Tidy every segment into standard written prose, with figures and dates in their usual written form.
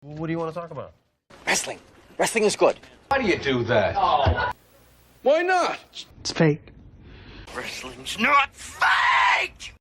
What do you want to talk about? Wrestling. Wrestling is good. Why do you do that? Oh. Why not? It's fake. Wrestling's not fake!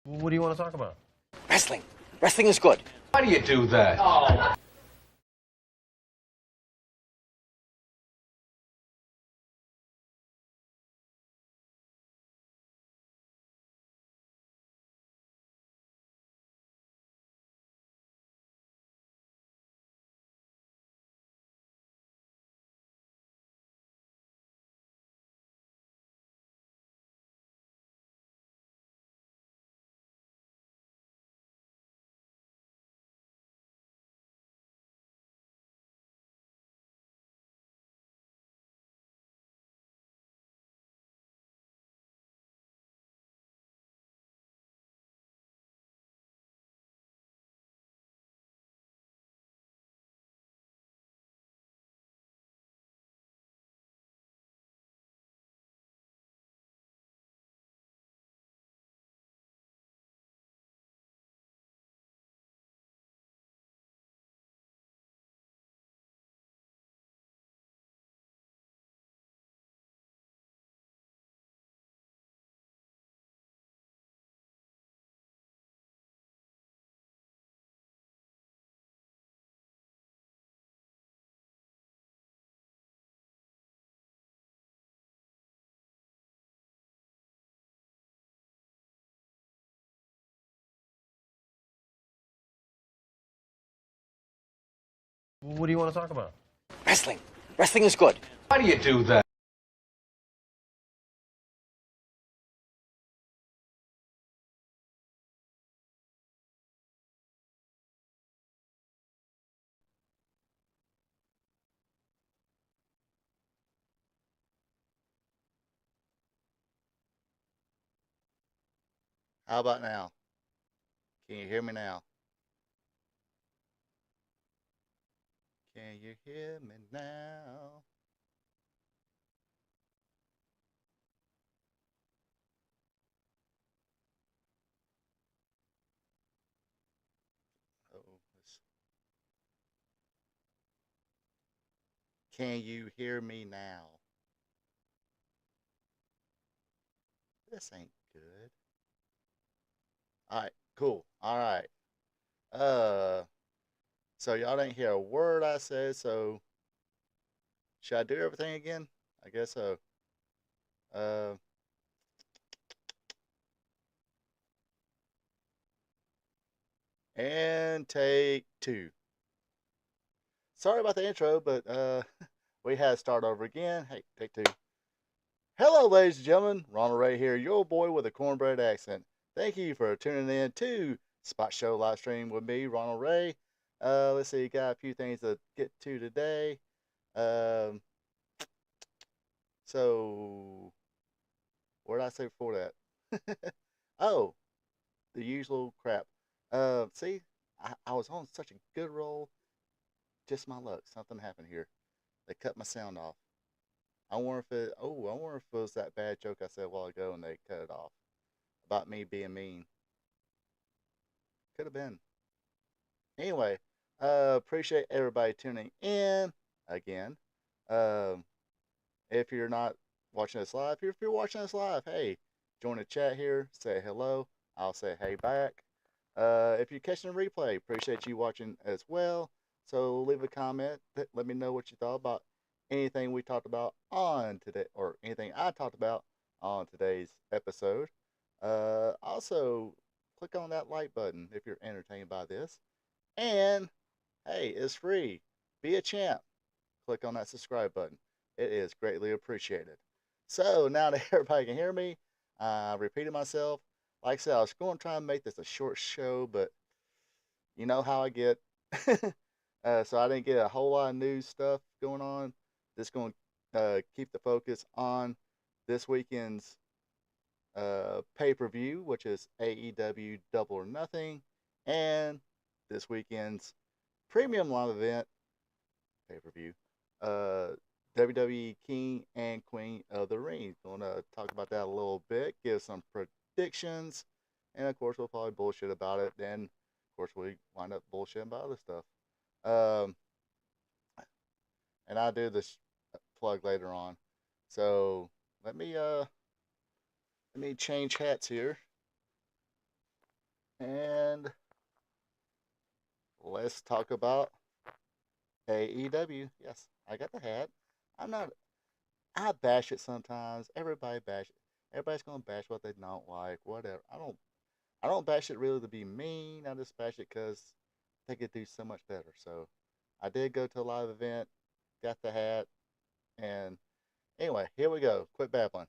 What do you want to talk about? Wrestling. Wrestling is good. Why do you do that? Oh. What do you want to talk about? Wrestling. Wrestling is good. Why do you do that? How about now? Can you hear me now? Can you hear me now? Oh, can you hear me now? This ain't good. All right, cool. All right. So y'all didn't hear a word I said, so should I do everything again? I guess so. Uh, and take two. Sorry about the intro, but we had to start over again. Hey, take two. Hello, ladies and gentlemen. Ronald Ray here, your boy with a cornbread accent. Thank you for tuning in to Spot Show live stream with me, Ronald Ray. Let's see, got a few things to get to today. So what did I say before that? Oh, the usual crap. See, I was on such a good roll. Just my luck. Something happened here. They cut my sound off. I wonder if it. Oh, I wonder if it was that bad joke I said a while ago and they cut it off about me being mean. Could have been. Anyway, appreciate everybody tuning in again. Um, if you're not watching us live, if you're watching us live, hey, join the chat here. Say hello. I'll say hey back. If you're catching a replay, appreciate you watching as well. So leave a comment. Let me know what you thought about anything we talked about on today, or anything I talked about on today's episode. Also, click on that like button if you're entertained by this. And hey, it's free. Be a champ. Click on that subscribe button. It is greatly appreciated. So now that everybody can hear me, I repeated myself. Like I said, I was going to try and make this a short show, but you know how I get. So I didn't get a whole lot of new stuff going on. Just going to keep the focus on this weekend's pay-per-view, which is AEW Double or Nothing, and this weekend's premium live event pay-per-view, WWE King and Queen of the Ring. Going to talk about that a little bit, give some predictions, and of course we'll probably bullshit about it. Then, of course, we wind up bullshitting about other stuff. And I'll do this plug later on. So let me change hats here, and let's talk about AEW. Yes, I got the hat. I'm not. I bash it sometimes. Everybody bash it. Everybody's gonna bash what they don't like. Whatever. I don't. I don't bash it really to be mean. I just bash it because they could do so much better. So I did go to a live event, got the hat, and anyway, here we go. Quit babbling.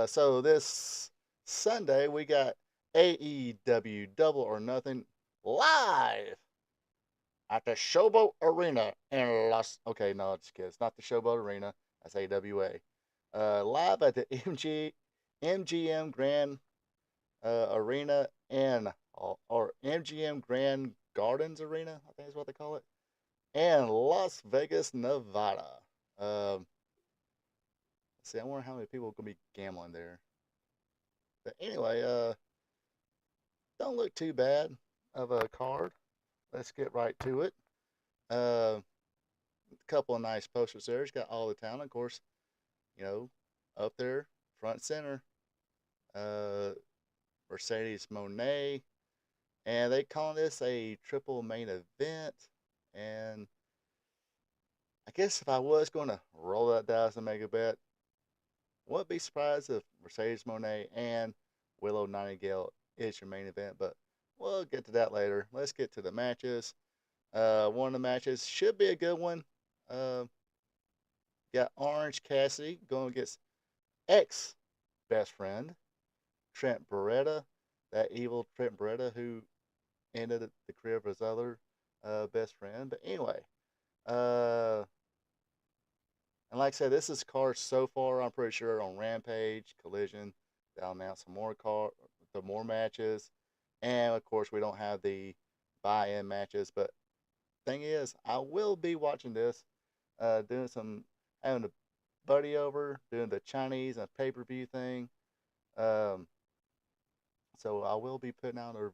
So this Sunday we got AEW Double or Nothing live at the Showboat Arena in Las. Okay, no, just kidding. It's not the Showboat Arena. That's AWA. Live at the MGM Grand Arena in or MGM Grand Gardens Arena, I think is what they call it, in Las Vegas, Nevada. Let's see, I wonder how many people are gonna be gambling there. But anyway, don't look too bad of a card. Let's get right to it. A couple of nice posters there. It's got all the talent, of course. You know, up there, front center. Mercedes Monet, and they call this a triple main event. And I guess if I was going to roll that dice and make a bet, wouldn't be surprised if Mercedes Monet and Willow Nightingale is your main event. But we'll get to that later. Let's get to the matches. One of the matches should be a good one. Uh, got Orange Cassidy going against ex best friend Trent Beretta, that evil Trent Beretta who ended the career of his other best friend. But anyway, uh, and like I said, this is cards so far. I'm pretty sure on Rampage, Collision, they'll announce some more the more matches, and of course we don't have the buy-in matches. But thing is, I will be watching this, doing some having a buddy over, doing the Chinese and pay-per-view thing. Um, so I will be putting out a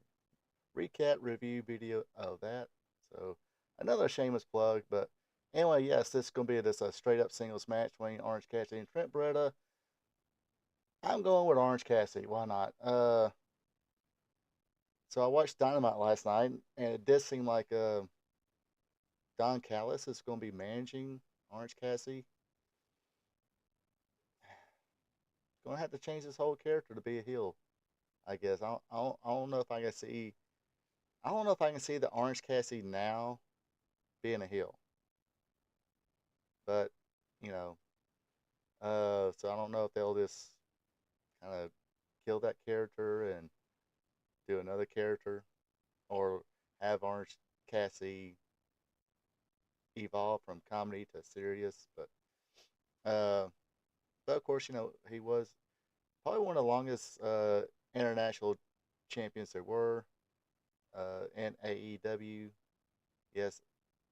recap review video of that. So another shameless plug, but anyway, yes, this is gonna be this straight up singles match between Orange Cassidy and Trent Beretta. I'm going with Orange Cassidy. Why not? So I watched Dynamite last night, and it did seem like Don Callis is going to be managing Orange Cassidy. Going to have to change his whole character to be a heel, I guess. I don't know if I can see. I don't know if I can see the Orange Cassidy now being a heel, but you know, so I don't know if they'll just kind of kill that character and do another character, or have Orange Cassidy evolve from comedy to serious. But of course, he was probably one of the longest international champions there were in AEW. Yes,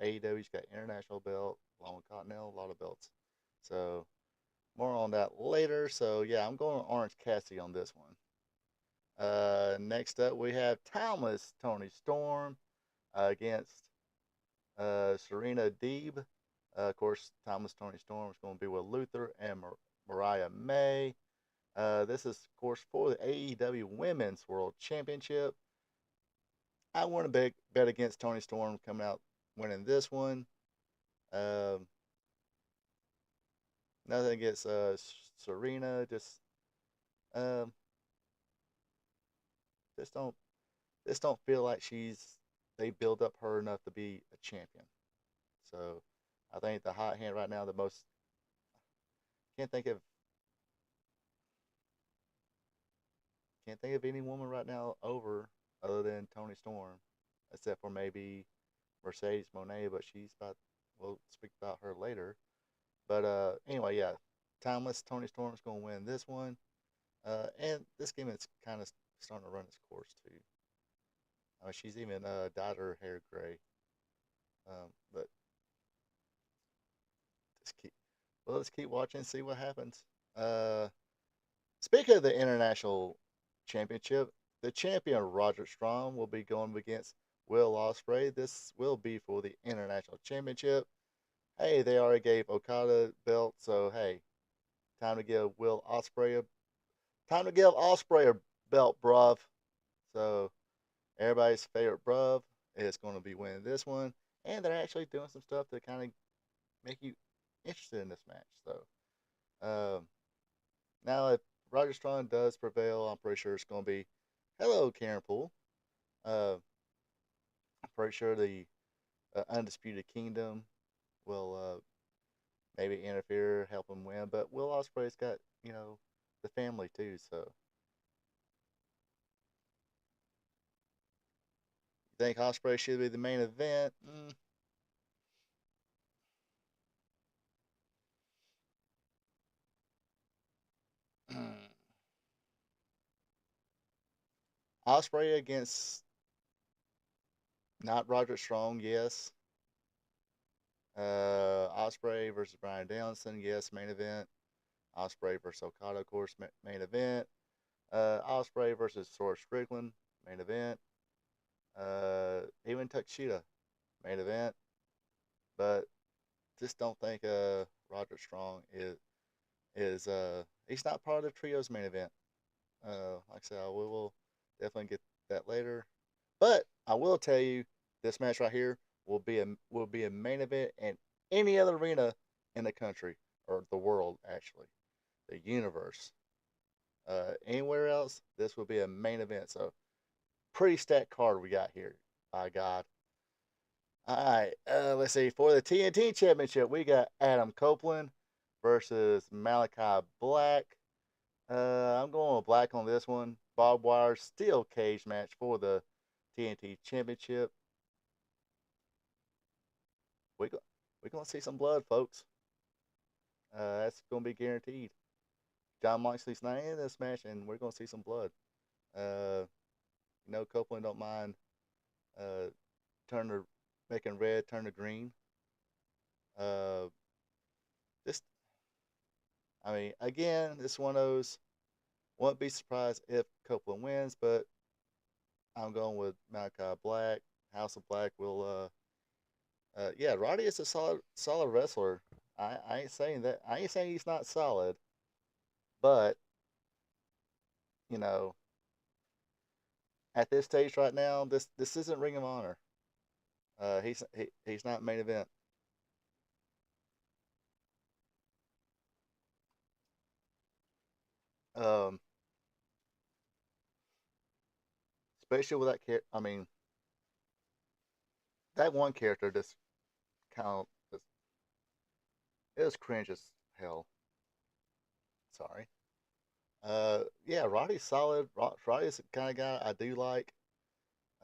AEW's got international belt, along with Continental, a lot of belts. So more on that later. So yeah, I'm going Orange Cassidy on this one. Next up, we have Timeless Tony Storm against Serena Deeb. Of course, Timeless Tony Storm is going to be with Luther and Mariah May. This is, of course, for the AEW Women's World Championship. I want to bet against Tony Storm coming out winning this one. Nothing against Serena. Um, just don't feel like they build up her enough to be a champion. So I think the hot hand right now, the most can't think of any woman right now over other than Tony Storm, except for maybe Mercedes Moné, but we'll speak about her later. But anyway, yeah, Timeless Tony Storm's gonna win this one. And this game is kind of starting to run its course too. I mean, she's even dyed her hair gray. But let's keep watching and see what happens. Uh, Speaking of the international championship, the champion Roger Strong will be going against Will Ospreay. This will be for the international championship. Hey, they already gave Okada belt, so hey, time to give Ospreay a belt, bruv. So everybody's favorite bruv is going to be winning this one, and they're actually doing some stuff to kind of make you interested in this match. So now if Roger Strong does prevail, I'm pretty sure it's going to be hello Karen Poole. I'm pretty sure the Undisputed Kingdom will maybe interfere, help him win. But Will Ospreay's got the family too. So you think Ospreay should be the main event? Ospreay against not Roger Strong, yes. Ospreay versus Brian Danielson, yes, main event. Ospreay versus Okada, of course, main event. Ospreay versus Sora Strickland, main event. Even Takeshita, main event. But just don't think Roger Strong is he's not part of the trios main event. Like I said, we will definitely get that later. But I will tell you, this match right here will be a main event in any other arena in the country or the world, actually, the universe. Anywhere else, this will be a main event. So pretty stacked card we got here. By God, All right. Let's see. For the TNT Championship, we got Adam Copeland versus Malachi Black. I'm going with Black on this one. Barbed wire steel cage match for the TNT Championship. We go, we're gonna see some blood, folks. That's gonna be guaranteed. John Moxley's not in this match, and we're gonna see some blood. Copeland don't mind uh, turn the making red turn to green. Uh, this, I mean, again, this is one of those. Won't be surprised if Copeland wins, but I'm going with Malachi Black. House of Black will. Yeah, Roddy is a solid wrestler. I ain't saying that. I ain't saying he's not solid, but you know, at this stage right now, this isn't Ring of Honor. He's not main event. Um, especially with that character. I mean, that one character just kind of it was cringe as hell. Sorry. Yeah, Roddy's solid. Roddy's the kind of guy I do like.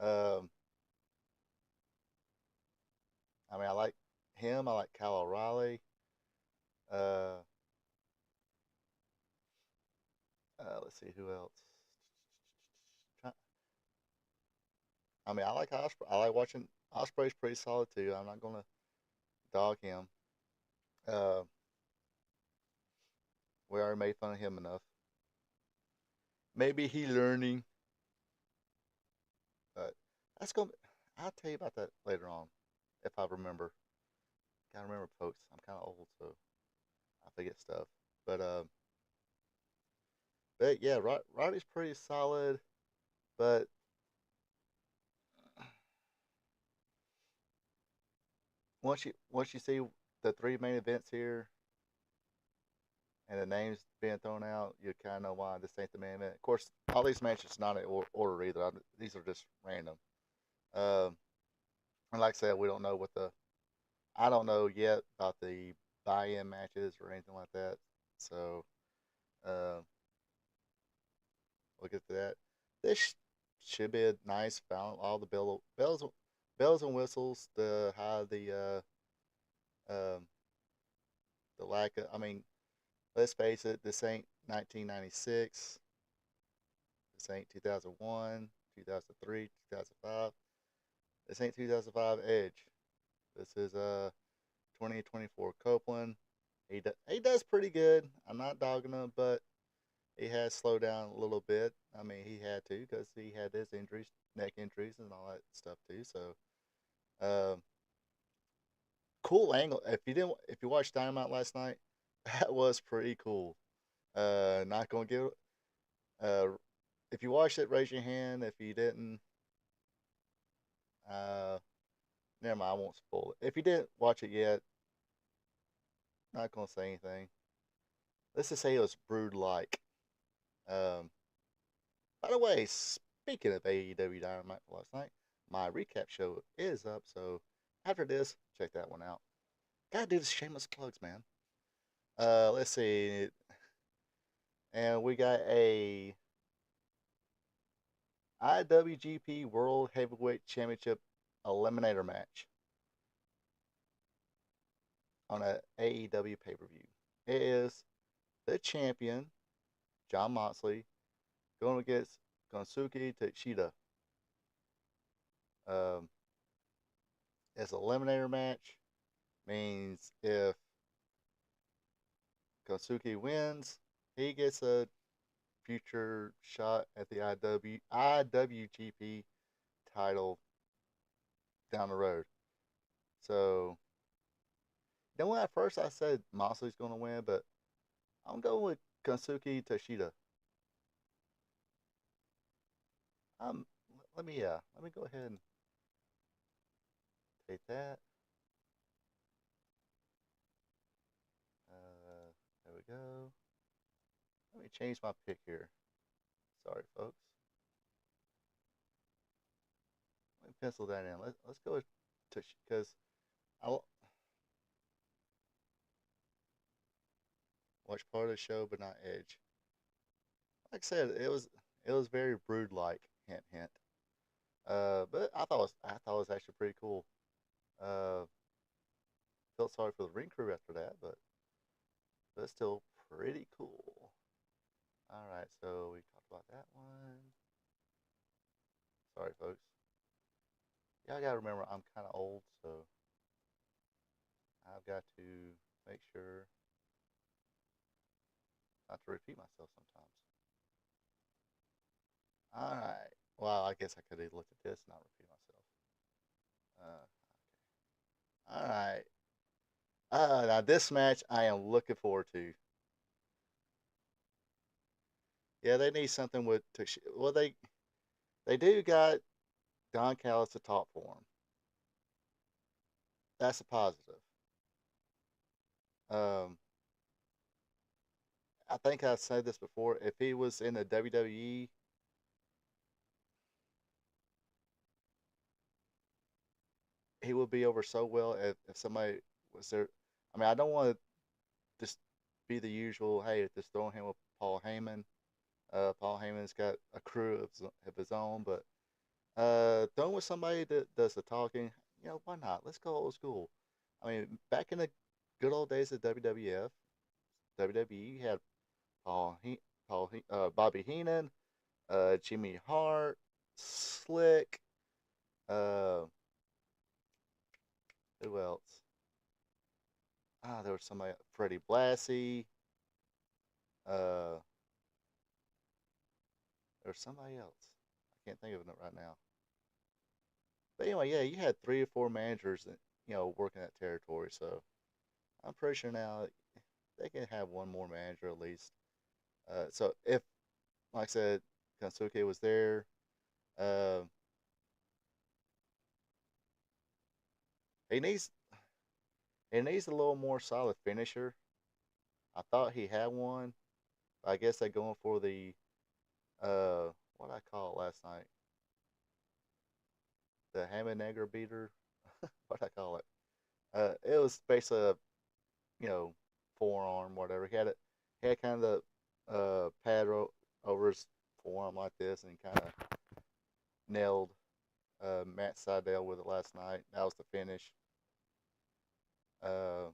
Um, I mean, I like him. I like Kyle O'Reilly. Uh, let's see who else. I mean, I like Osprey. I like watching Osprey's pretty solid too. I'm not gonna dog him. Uh, we already made fun of him enough. Maybe he learning, but that's gonna. I'll tell you about that later on, if I remember. Gotta remember, folks. I'm kind of old, so I forget stuff. But uh, but yeah, Roddy's pretty solid. But once you see the three main events here and the names being thrown out, you kind of know why this ain't the main event. Of course, all these matches not in order either. These are just random. Um, and like I said, we don't know what the I don't know yet about the buy-in matches or anything like that. So uh, we'll get to that. This should be a nice balance. All the bells and whistles. Um, the lack of. I mean, let's face it. This ain't 1996. This ain't 2001, 2003, 2005. This ain't 2005 Edge. This is 2024 Copeland. He does pretty good. I'm not dogging him, but he has slowed down a little bit. I mean, he had to because he had his injuries, neck injuries, and all that stuff too. So, um, cool angle. If you watched Dynamite last night, that was pretty cool. Not gonna give. Uh, if you watched it, raise your hand. If you didn't, uh, never mind. I won't spoil it. If you didn't watch it yet, not gonna say anything. Let's just say it was brood like. Um, by the way, speaking of AEW Dynamite for last night, my recap show is up. So after this, check that one out. Gotta do the shameless plugs, man. Let's see. And we got a IWGP World Heavyweight Championship Eliminator match on a AEW pay-per-view. It is the champion, John Moxley, going against Konsuke Takeshita. Um, it's an eliminator match. Means if Konsuke wins, he gets a future shot at the IWGP title down the road. So, you know what? At first I said Moxley's going to win, but I'm going with Konsuke Takeshita. Um, let me go ahead and take that. There we go. Let me change my pick here. Sorry, folks. Let me pencil that in. Let's go with because I watched part of the show, but not Edge. Like I said, it was very brood like. Hint, hint. But I thought it was actually pretty cool. Uh, felt sorry for the ring crew after that, but it's still pretty cool. All right, so we talked about that one. Sorry, folks. Yeah, I gotta remember I'm kind of old, so I've got to make sure not to repeat myself sometimes. All right. Well, I guess I could have looked at this and not repeat myself. All right. Now this match I am looking forward to. Yeah, they need something with well, they do got Don Callis to talk for them. That's a positive. Um, I think I've said this before. If he was in the WWE, he would be over so well if somebody was there. I mean, I don't want to just be the usual. Hey, just throwing him with Paul Heyman. Paul Heyman's got a crew of his own, but throwing with somebody that does the talking, why not? Let's go old school. I mean, back in the good old days of WWF, WWE had Bobby Heenan, Jimmy Hart, Slick. Uh, who else? There was somebody, Freddie Blassie. Uh, there was somebody else. I can't think of it right now. But anyway, yeah, you had 3 or 4 managers that working that territory. So I'm pretty sure now they can have one more manager at least. So if, like I said, Kansuke was there, uh, he needs he needs a little more solid finisher. I thought he had one. But I guess they're going for the what I call it last night, the Hammer Negro beater. What I call it? It was basically a forearm, whatever. He had kind of the pad over his forearm like this, and kind of nailed Matt Sydal with it last night. That was the finish. Uh,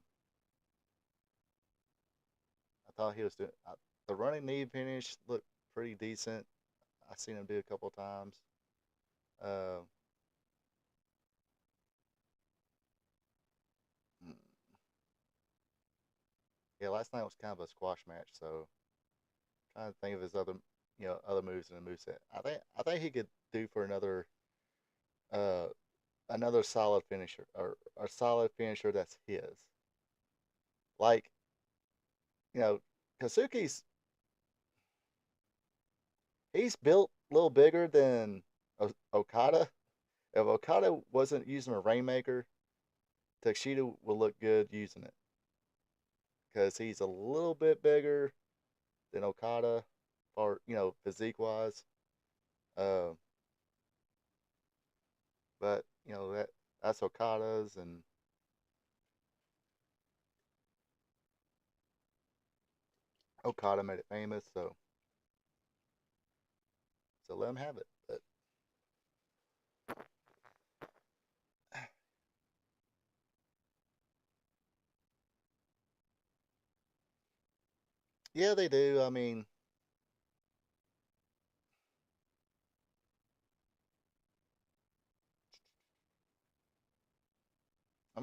I thought he was doing the running knee finish looked pretty decent. I seen him do a couple of times. Uh, mm, yeah, last night was kind of a squash match, so trying to think of his other moves in the moveset. I think he could do for uh another solid finisher, or a solid finisher that's his. Like, you know, Kazuki's he's built a little bigger than Okada. If Okada wasn't using a Rainmaker, Takeshita would look good using it because he's a little bit bigger than Okada, or physique wise. Uh, but that's Okada's, and Okada made it famous, so let him have it. But yeah, they do. I mean,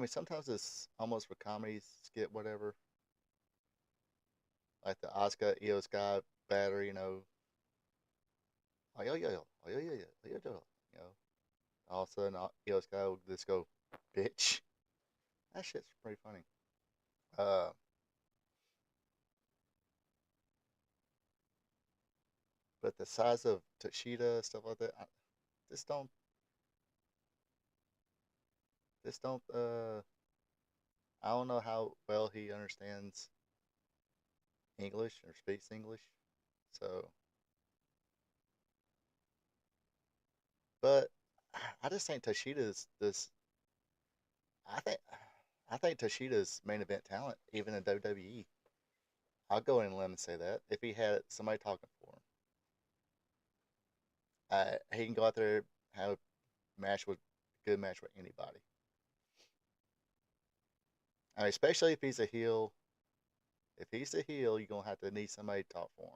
sometimes it's almost for comedy skit, whatever. Like the Asuka Io Sky battery, oh yeah, yeah, oh yeah, yeah, yeah, oh, yeah, yeah. You know, all of a sudden, Io Sky will just go, bitch. That shit's pretty funny. Uh, but the size of Tashida, stuff like that, just don't, just don't. I don't know how well he understands English or speaks English. So, but I just think Tashida's this. I think Toshida's main event talent, even in WWE. I'll go in and let him say that if he had somebody talking for him. He can go out there have a good match with anybody. I mean, especially if he's a heel. If he's a heel, you're gonna have to need somebody to talk for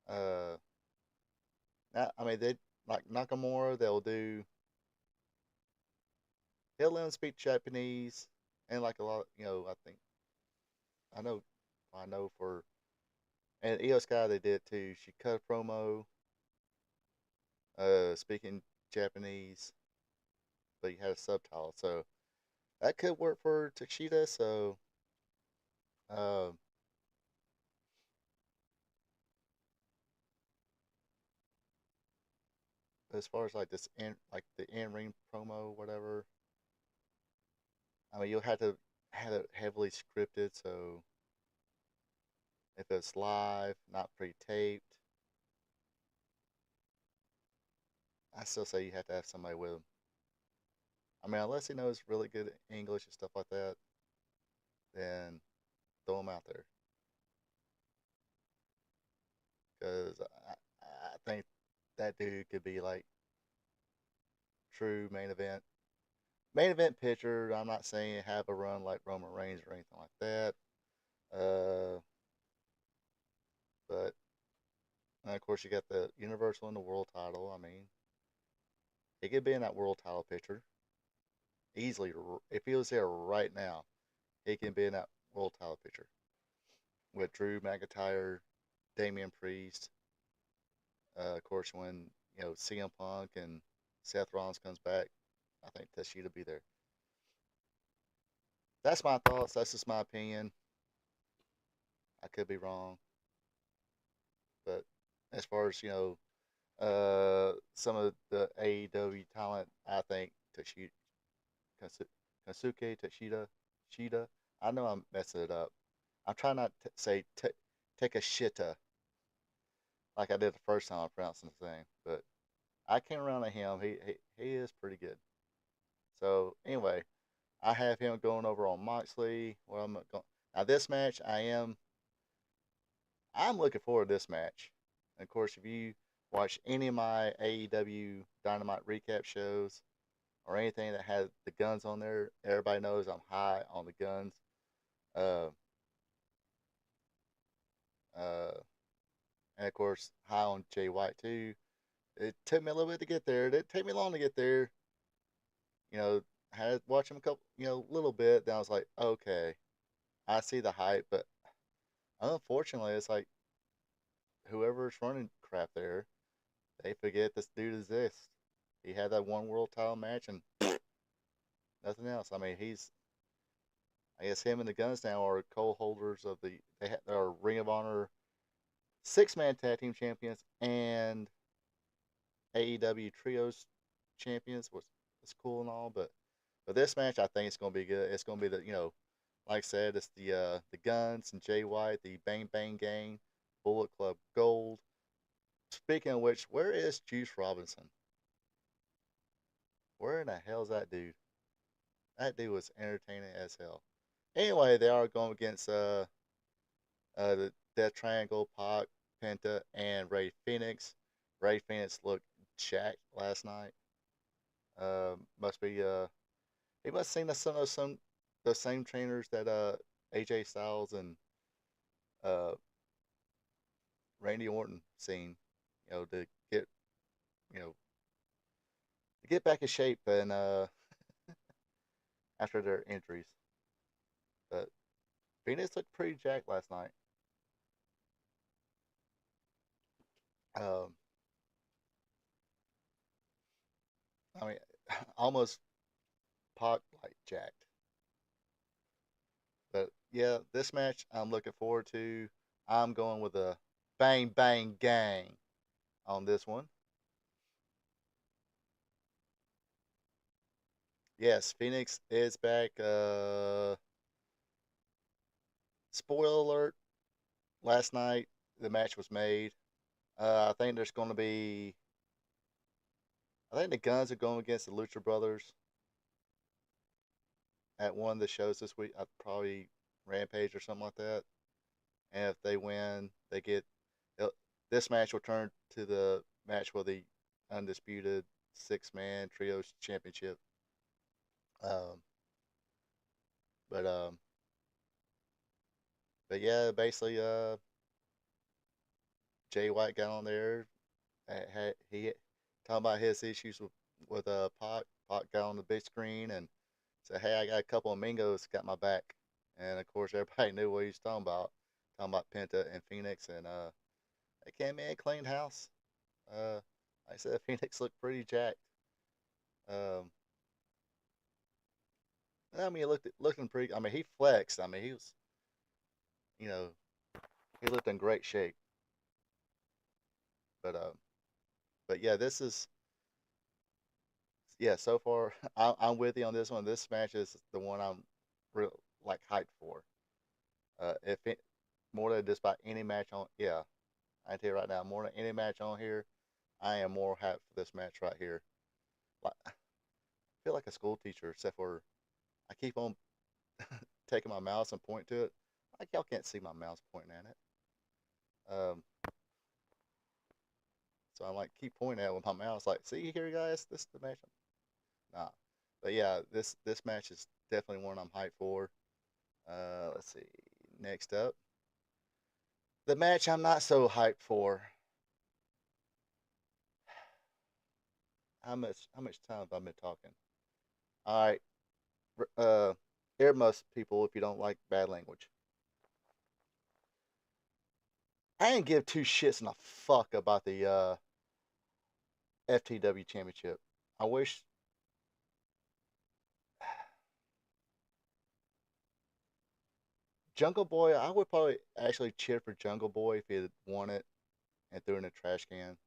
him. I mean, they like Nakamura. He'll let him speak Japanese, and like a lot, I think I know, I know for and Io Sky they did too. She cut a promo, speaking Japanese, but you had a subtitle, so that could work for Takeshita. So, uh, as far as like like the in ring promo, whatever, I mean, you'll have to have it heavily scripted. So if it's live, not pre-taped, I still say you have to have somebody with him. I mean, unless he knows really good English and stuff like that, then throw him out there. Because I think that dude could be like true main event pitcher. I'm not saying have a run like Roman Reigns or anything like that. Uh, but and of course you got the Universal and the World title. I mean, he could be in that World title picture easily. If he was there right now, he can be in that World title picture with Drew McIntyre, Damian Priest. Of course, when CM Punk and Seth Rollins comes back, I think Tashita will be there. That's my thoughts. That's just my opinion. I could be wrong, but as far as some of the AEW talent, I think Kansuke Tashida, Shida. I know I'm messing it up. I'm trying not to say take a shitta like I did the first time I pronounced his name, but I came around to him. He is pretty good. So anyway, I have him going over on Moxley. Well, I'm going now. This match, I'm looking forward to this match. And of course, if you watch any of my AEW Dynamite recap shows or anything that has the guns on there, everybody knows I'm high on the guns. Uh, uh, and of course, high on Jay White too. It took me a little bit to get there. It didn't take me long to get there. I had to watch him a couple, a little bit. Then I was like, okay, I see the hype, but unfortunately, it's like whoever's running crap there, they forget this dude exists. He had that one world title match and nothing else. I mean, I guess him and the Guns now are co-holders of they are Ring of Honor 6-man tag team champions and AEW trios champions. Was cool and all, but this match I think it's gonna be good. It's gonna be like I said, it's the Guns and Jay White, the Bang Bang Gang, Bullet Club Gold. Speaking of which, where is Juice Robinson? Where in the hell is that dude? That dude was entertaining as hell. Anyway, they are going against the Death Triangle, Pac, Penta, and Ray Phoenix. Ray Phoenix looked jacked last night. Must be he must have seen some the same trainers that AJ Styles and uh Randy Orton seen, to get you know to get back in shape and after their injuries. But Phoenix looked pretty jacked last night. Um, I mean, almost Pac like jacked. But yeah, this match I'm looking forward to. I'm going with a bang bang gang on this one. Yes, Phoenix is back. Spoiler alert: last night the match was made. I think there's going to be. I think the Guns are going against the Lucha Brothers. at one of the shows this week, probably Rampage or something like that. And if they win, they get this match will turn to the match for the undisputed 6-man trios championship. Um, but um, but yeah, basically, Jay White got on there. He talking about his issues with Pac. Pac got on the big screen and said, "Hey, I got a couple of Mingos got my back." And of course, everybody knew what he was talking about. Talking about Penta and Phoenix, and they came in, cleaned house. Like I said, Phoenix looked pretty jacked. Um, I mean, he looking pretty. I mean, he flexed. I mean, he was, you know, he looked in great shape. But yeah, this is yeah. So far, I'm with you on this one. This match is the one I'm real like hyped for. If it more than just about any match on, yeah, I tell you right now, more than any match on here, I am more hyped for this match right here. Like, I feel like a school teacher, except for I keep on taking my mouse and point to it. Like y'all can't see my mouse pointing at it. Um, so I'm like keep pointing at it with my mouse. Like, see here, guys, this is the match. Nah, but yeah, this match is definitely one I'm hyped for. Let's see. Next up, the match I'm not so hyped for. How much time have I been talking? All right, earmuffs people, if you don't like bad language. I didn't give two shits and a fuck about the FTW championship. I wish Jungle Boy. I would probably actually cheer for Jungle Boy if he had won it and threw it in a trash can,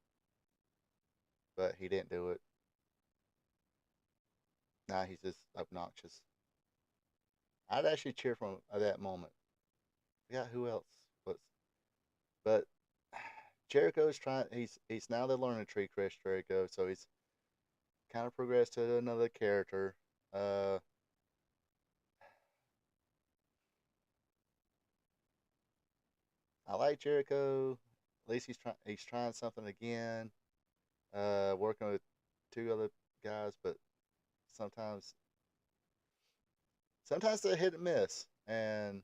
but he didn't do it. Now he's just obnoxious. I'd actually cheer for him at that moment. Yeah, who else? But Jericho's trying. He's now the learning tree, Chris Jericho. So he's kind of progressed to another character. Uh, I like Jericho. At least he's trying something again. Working with two other guys, but sometimes sometimes they hit and miss. And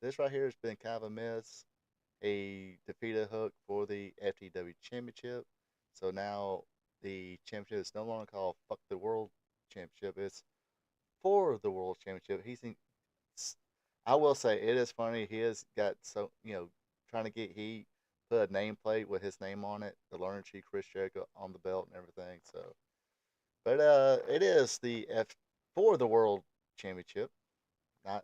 this right here has been kind of a miss. He defeated Hook for the FTW Championship. So now the championship is no longer called Fuck the World Championship. It's for the World Championship. I will say it is funny. He has got trying to get he put a nameplate with his name on it, the Learning Tree Chris Jericho on the belt and everything. So, but it is the F for the World Championship, not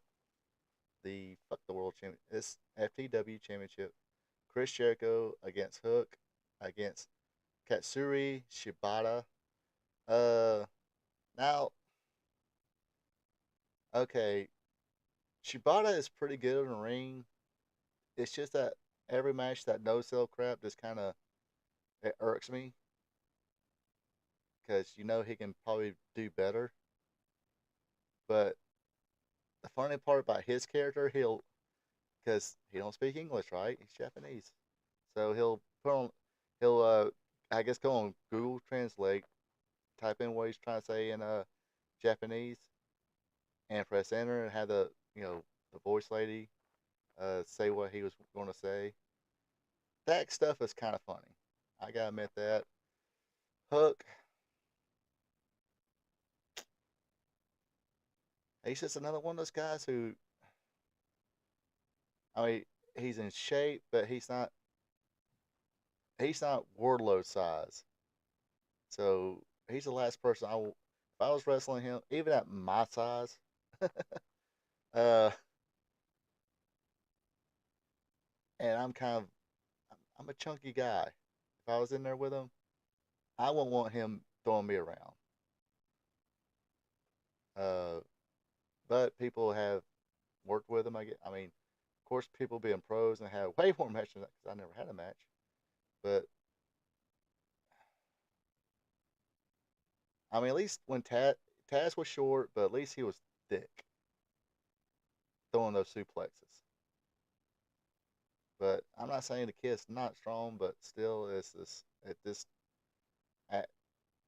the Fuck the World Championship. It's FTW Championship. Chris Jericho against Hook, against Katsuri Shibata. Uh, now, okay, Shibata is pretty good in the ring. It's just that every match that no sell crap just kind of it irks me because he can probably do better. But the funny part about his character, because he don't speak English, right? He's Japanese, so he'll I guess go on Google Translate, type in what he's trying to say in Japanese, and press enter and have the voice lady say what he was going to say. That stuff is kind of funny. I gotta admit that. Hook, he's just another one of those guys who, I mean, he's in shape, but he's not Wardlow size. So he's the last person if I was wrestling him, even at my size, uh, and I'm a chunky guy. If I was in there with him, I wouldn't want him throwing me around. Uh, but people have worked with him. I mean, of course, people being pros and have way more matches because I never had a match. But I mean, at least when Taz was short, but at least he was thick throwing those suplexes. But I'm not saying the kid's not strong, but still, it's this at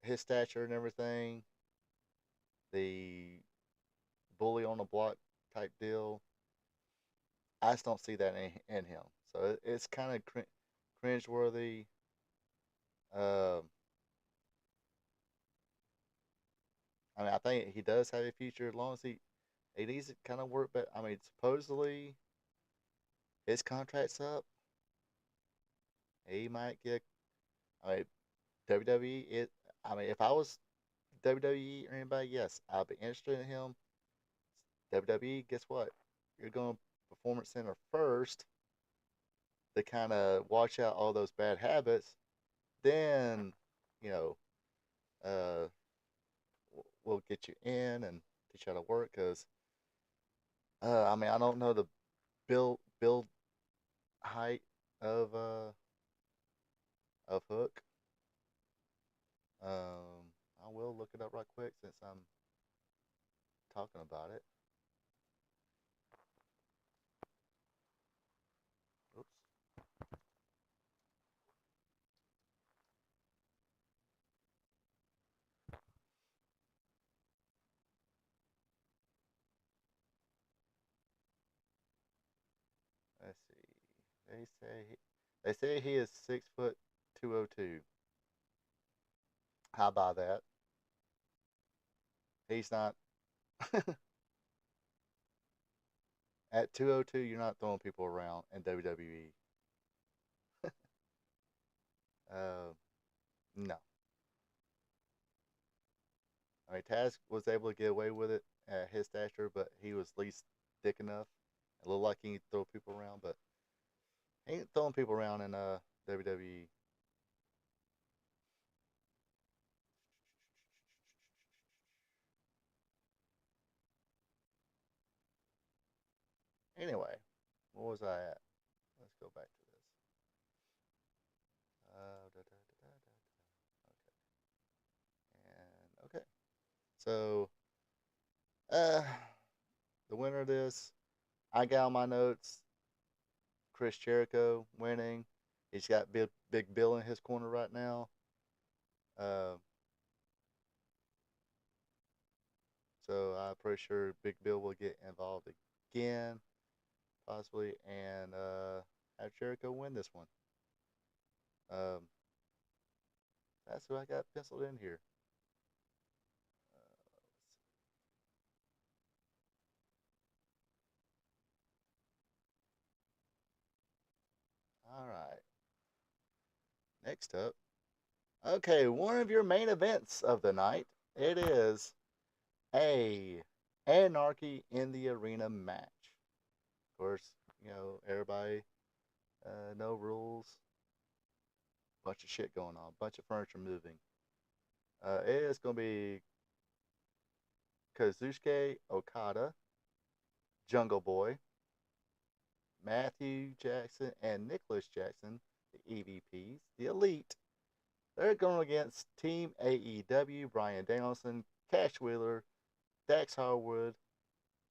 his stature and everything, the bully on the block type deal. I just don't see that in him. So it's kind of cringeworthy. Um, I mean, I think he does have a future as long as he needs to kind of work. But I mean, supposedly his contract's up. He might get. I mean, WWE. I mean, if I was WWE or anybody, yes, I'd be interested in him. WWE, guess what? You're going Performance Center first to kind of watch out all those bad habits. Then, you know, uh, we'll get you in and teach you how to work. Because, I mean, I don't know the build height of Hook. I will look it up right quick since I'm talking about it. Oops. Let's see. They say he is 6 foot 202. How about that? He's not at 202. You're not throwing people around in WWE. No. I mean, Taz was able to get away with it at his stature, but he was at least thick enough. It looked like he could throw people around, but he ain't throwing people around in WWE. Anyway, what was I at? Let's go back to this. Okay. Okay. So, uh, the winner of this, I got on my notes. Chris Jericho winning. He's got Big Bill in his corner right now. Uh, so I'm pretty sure Big Bill will get involved again, possibly, and have Jericho win this one. Um, that's who I got penciled in here. All right. Next up. Okay, one of your main events of the night. It is a Anarchy in the Arena match. Of course, everybody, no rules. Bunch of shit going on. Bunch of furniture moving. It is going to be Kazuchika Okada, Jungle Boy, Matthew Jackson, and Nicholas Jackson, the EVPs, the Elite. They're going against Team AEW, Bryan Danielson, Cash Wheeler, Dax Harwood,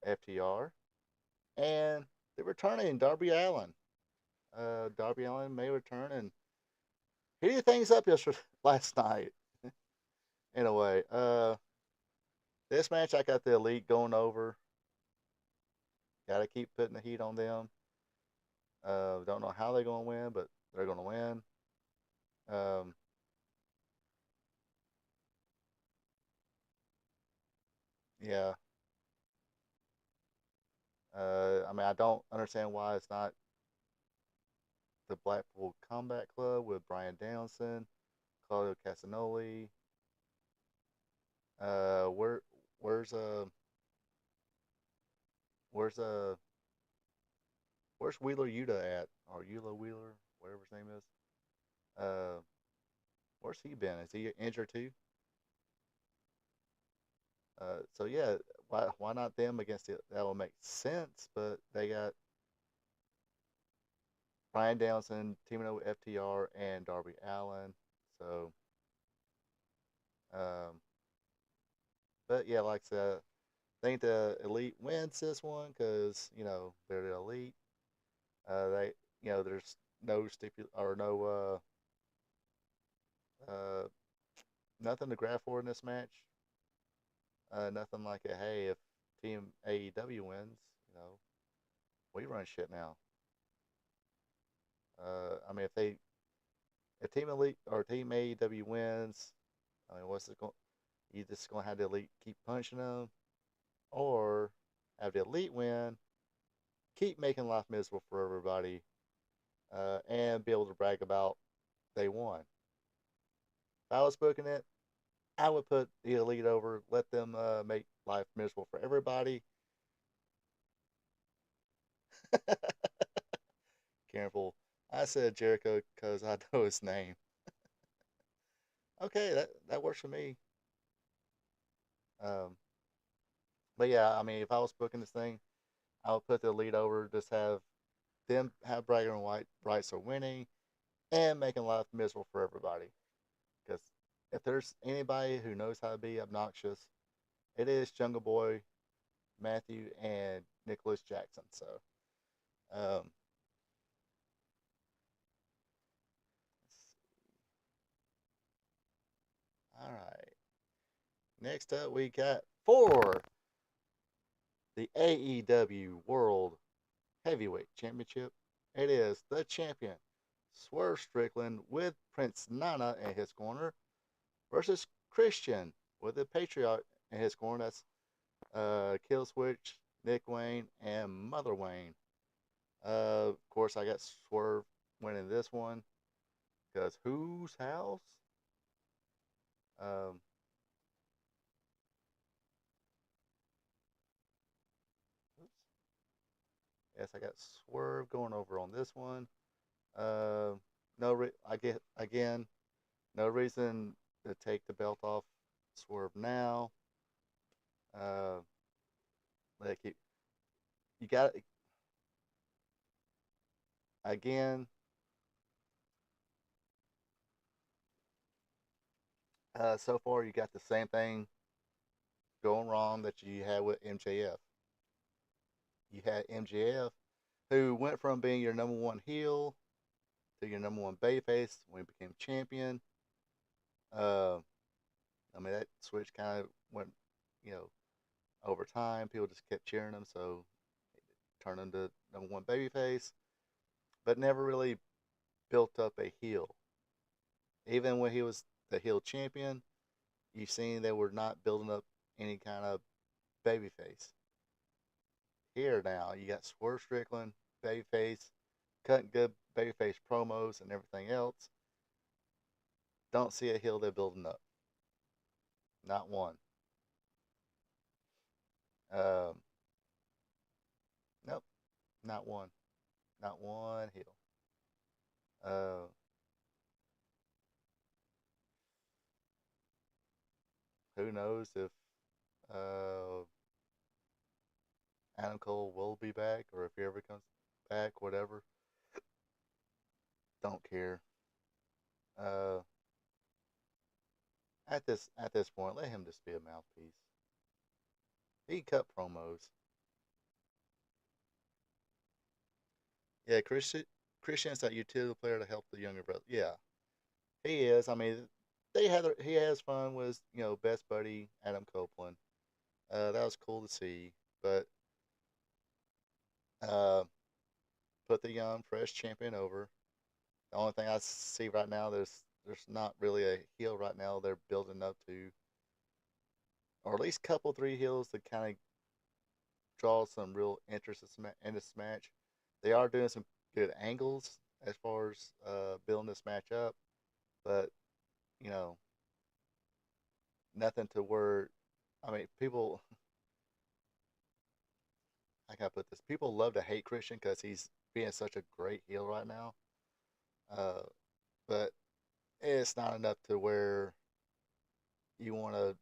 FTR, and the returning Darby Allin. Darby Allin may return and heated things up last night. In a way, this match I got the Elite going over. Got to keep putting the heat on them. Don't know how they're going to win, but they're going to win. Yeah. I mean, I don't understand why it's not the Blackpool Combat Club with Bryan Danielson, Claudio Castagnoli. Uh, where, where's where's where's Wheeler Yuta at, or Eula Wheeler, whatever his name is? Uh, where's he been? Is he injured too? So yeah, why not them against it? That will make sense, but they got Bryan Danielson teaming up with FTR and Darby Allin. So, um, but yeah, like I said, think the Elite wins this one because they're the Elite. They there's no uh nothing to grab for in this match. Nothing like a hey, if Team AEW wins, we run shit now. I mean, if Team Elite or Team AEW wins, I mean, what's it going? You just gonna have the Elite keep punching them, or have the Elite win, keep making life miserable for everybody, and be able to brag about they won. If I was booking it, I would put the Elite over, let them make life miserable for everybody. Careful. I said Jericho because I know his name. Okay, that works for me. Um, but yeah, I mean, if I was booking this thing, I would put the Elite over, just have them have bragging rights for winning and making life miserable for everybody. Because if there's anybody who knows how to be obnoxious, it is Jungle Boy, Matthew, and Nicholas Jackson. So, um, all right. Next up, we got for the AEW World Heavyweight Championship. It is the champion, Swerve Strickland, with Prince Nana in his corner, versus Christian with the Patriot in his corner. That's Kill Switch, Nick Wayne, and Mother Wayne. Of course, I got Swerve winning this one because whose house? Um, oops. Yes, I got Swerve going over on this one. I get again, no reason to take the belt off Swerve now. Uh, like you got again. So far, you got the same thing going wrong that you had with MJF. You had MJF, who went from being your number one heel to your number one babyface when he became champion. Uh, I mean, that switch kind of went, you know, over time. People just kept cheering him, so it turned into number one babyface, but never really built up a heel. Even when he was the heel champion, you've seen they were not building up any kind of babyface. Here now, you got Swerve Strickland, babyface, cutting good babyface promos and everything else. Don't see a heel they're building up. Not one. Um, nope, not one. Not one heel. Uh, who knows if uh, Adam Cole will be back or if he ever comes back, whatever. Don't care. Uh, at this point, let him just be a mouthpiece. He cut promos. Yeah, Christian's that utility player to help the younger brother. Yeah, he is. I mean, he has fun with best buddy Adam Copeland. That was cool to see. But uh, put the young fresh champion over. The only thing I see right now, there's not really a heel right now they're building up to, or at least couple three heels that kind of draw some real interest in this match. They are doing some good angles as far as building this match up, but you know nothing to where, I mean, people. I gotta put this. People love to hate Christian because he's being such a great heel right now. Uh, but it's not enough to where you want to,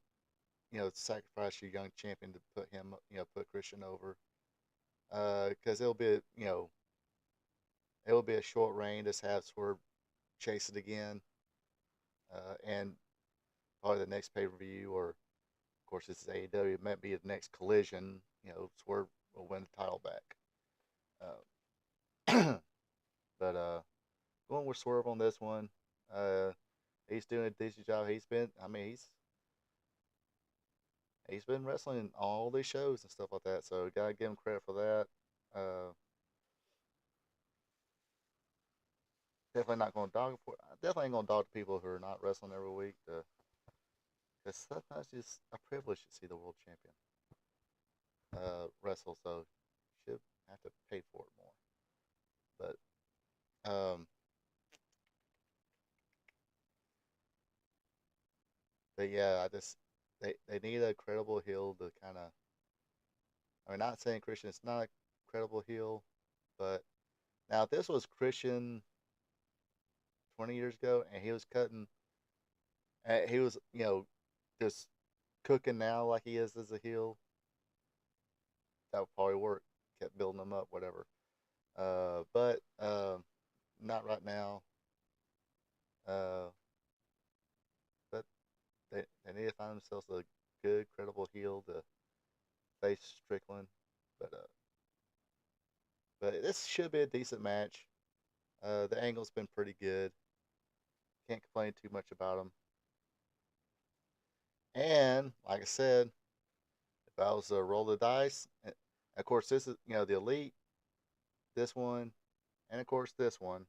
sacrifice your young champion to put him, put Christian over. Because it'll be a short reign. Just have Swerve chase it again, and probably the next pay per view, or of course, this is AEW. It might be the next Collision. Swerve will win the title back. But going with Swerve on this one. He's doing a decent job. He's been wrestling in all these shows and stuff like that. So gotta give him credit for that. Definitely not going to dog. Definitely ain't going to dog the people who are not wrestling every week. Because sometimes it's a privilege to see the world champion wrestle. So you should have to pay for it more. But yeah, they need a credible heel to kind of. I mean, not saying Christian's not a credible heel, but now if this was Christian 20 years ago and he was cutting, he was just cooking now like he is as a heel, that would probably work. Kept building him up, whatever. But not right now. But they need to find themselves a good, credible heel to face Strickland. But this should be a decent match. The angle's been pretty good. Can't complain too much about them. And like I said, if I was to roll the dice, of course this is the Elite, this one, and of course this one,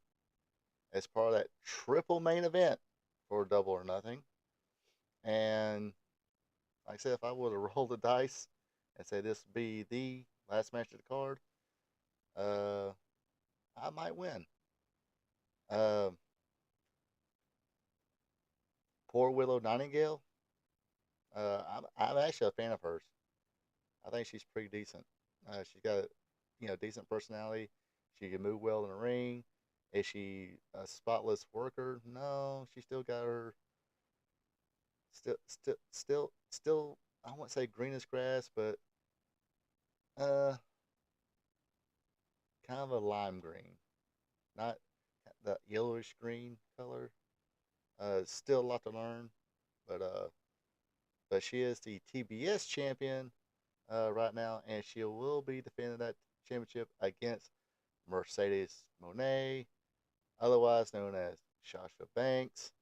as part of that triple main event for Double or Nothing. And like I said, if I would have rolled the dice and say this would be the last match of the card, I might win. Poor Willow Nightingale. I'm actually a fan of hers. I think she's pretty decent. She's got a decent personality. She can move well in the ring. Is she a spotless worker? No, she still got her still I won't say green as grass, but uh kind of a lime green. Not that yellowish green color. Still a lot to learn, but she is the TBS champion right now, and she will be defending that championship against Mercedes Moné, otherwise known as Sasha Banks.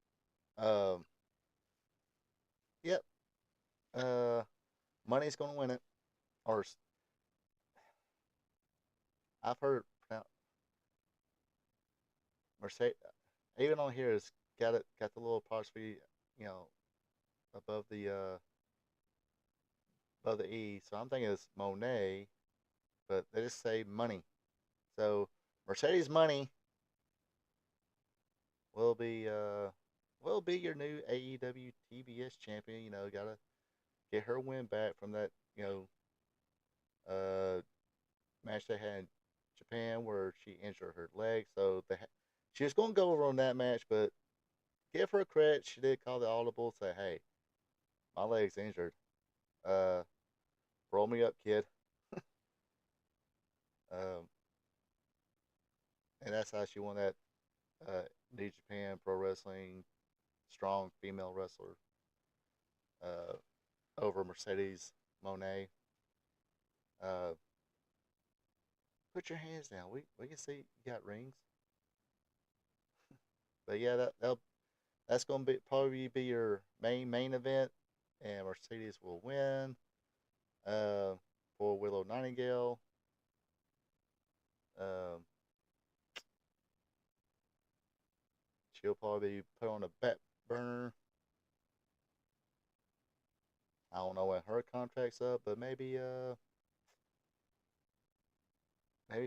Um, yep. Money's gonna win it, or I've heard Mercedes. Even on here, it's got the little apostrophe, you know, above the E. So I'm thinking it's Monet, but they just say money. So Mercedes Money will be your new AEW TBS champion. Gotta get her win back from that match they had in Japan where she injured her leg. So she was gonna go over on that match, but give her credit. She did call the audible, say, "Hey, my leg's injured. Uh, roll me up, kid." Um, and that's how she won that New Japan Pro Wrestling strong female wrestler uh, over Mercedes Monet. Uh, put your hands down. We can see you got rings. But yeah, that's gonna probably be your main event, and Mercedes will win. Uh, for Willow Nightingale. Um, she'll probably be put on a back burner. I don't know when her contract's up, but maybe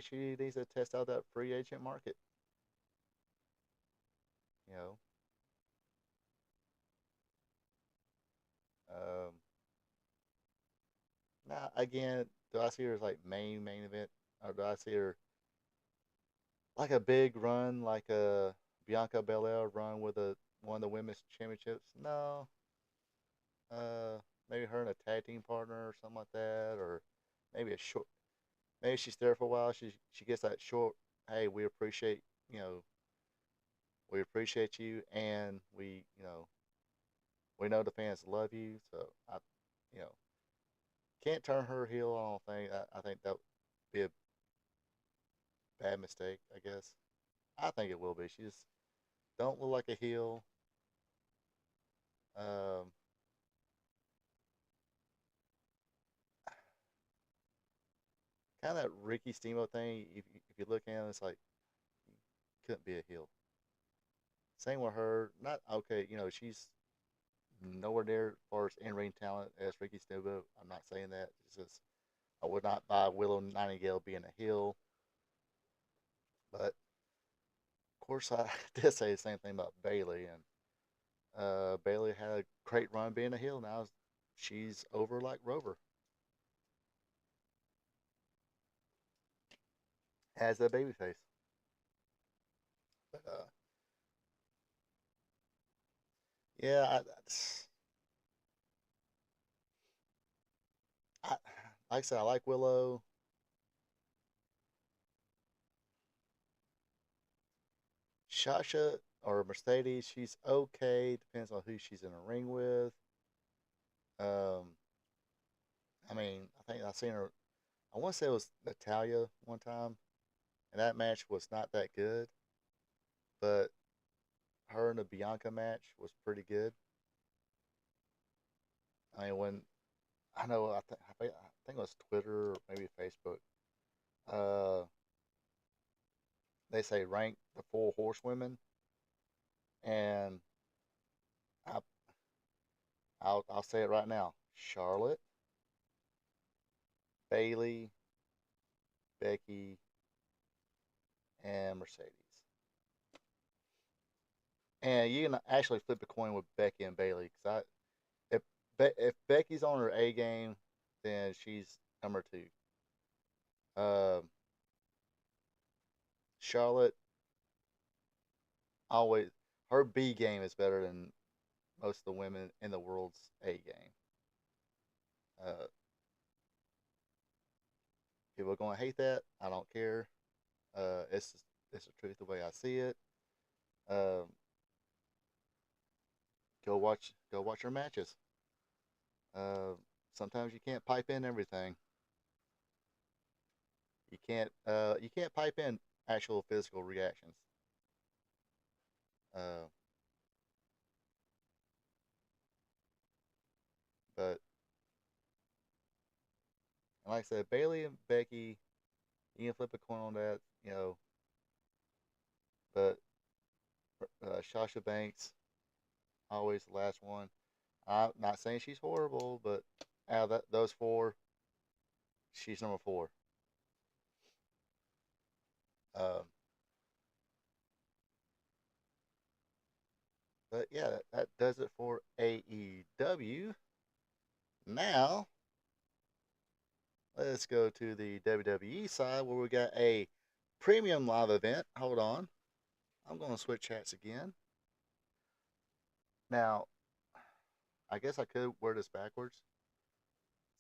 she needs to test out that free agent market. You know. Um, Now again, do I see her as like main event, or do I see her like a big run, like a Bianca Belair run with one of the women's championships? No. Maybe her and a tag team partner or something like that, or maybe a short. Maybe she's there for a while. She gets that short. Hey, you know we appreciate you, and we know the fans love you. So you know, can't turn her heel. I don't think. I think that would be a bad mistake. I guess. I think it will be. She just don't look like a heel. Um, Kind of that Ricky Steamboat thing. If you look at it, it's like couldn't be a heel. Same with her. Not okay. You know, she's nowhere near as far as in ring talent as Ricky Steamboat. I'm not saying that. It's just I would not buy Willow Nightingale being a heel. But of course, I did say the same thing about Bailey, and Bailey had a great run being a heel. Now she's over like Rover as a babyface. But yeah, I, like I said, I like Willow. Shasha or Mercedes, she's okay. Depends on who she's in a ring with. Um, I mean, I think I've seen her. I want to say it was Natalia one time, and that match was not that good. But her and the Bianca match was pretty good. I mean, when I know, I think it was Twitter or maybe Facebook. Uh, they say rank the four horsewomen, and I, I'll say it right now: Charlotte, Bailey, Becky, and Mercedes. And you can actually flip a coin with Becky and Bailey because if Becky's on her A game, then she's number two. Um, Charlotte always her B game is better than most of the women in the world's A game. Uh, People are going to hate that. I don't care. It's the truth the way I see it. Um, go watch her matches. Uh, Sometimes you can't pipe in everything. You can't pipe in actual physical reactions. Uh, but like I said, Bailey and Becky, you can flip a coin on that, you know. But Sasha Banks, always the last one. I'm not saying she's horrible, but out of those four, she's number four. Um, but yeah, that does it for AEW. Now, let's go to the WWE side where we got a premium live event. Hold on. I'm going to switch chats again. Now, I guess I could wear this backwards.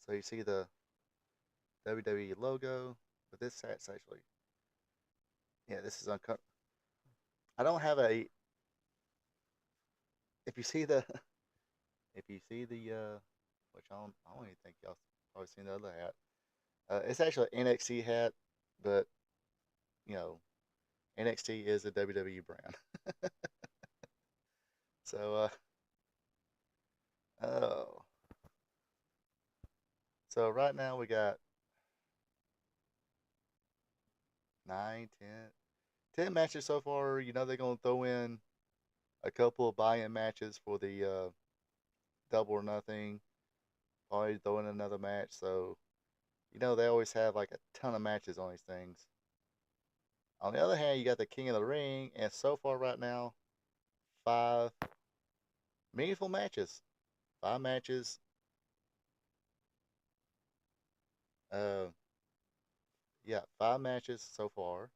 So you see the WWE logo, but this chat's actually, yeah, this is uncomfortable. I don't have a, if you see the, if you see the, which I don't even think y'all probably seen the other hat. It's actually an NXT hat, but, you know, NXT is a WWE brand. So, oh. So right now we got 9, 10 matches so far. You know they're going to throw in a couple of buy-in matches for the double or nothing. Probably throw in another match. So, you know they always have like a ton of matches on these things. On the other hand, you got the King of the Ring, and so far right now, 5 meaningful matches. 5 matches. Uh, yeah, 5 matches so far.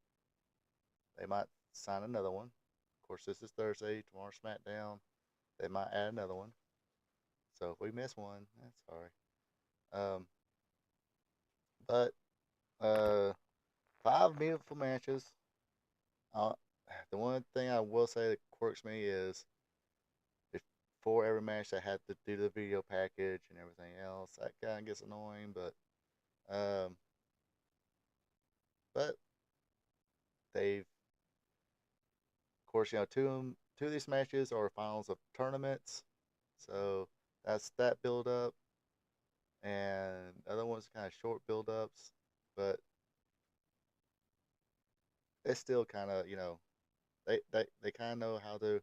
They might sign another one. Of course, this is Thursday. Tomorrow SmackDown. They might add another one. So if we miss one, that's sorry. Um, but 5 meaningful matches. Uh, the one thing I will say that quirks me is before every match they had to do the video package and everything else. That kind of gets annoying, but they've, of course, two of these matches are finals of tournaments, so that's that build up, and the other one's kind of short build ups, but it's still kind of they kind of know how to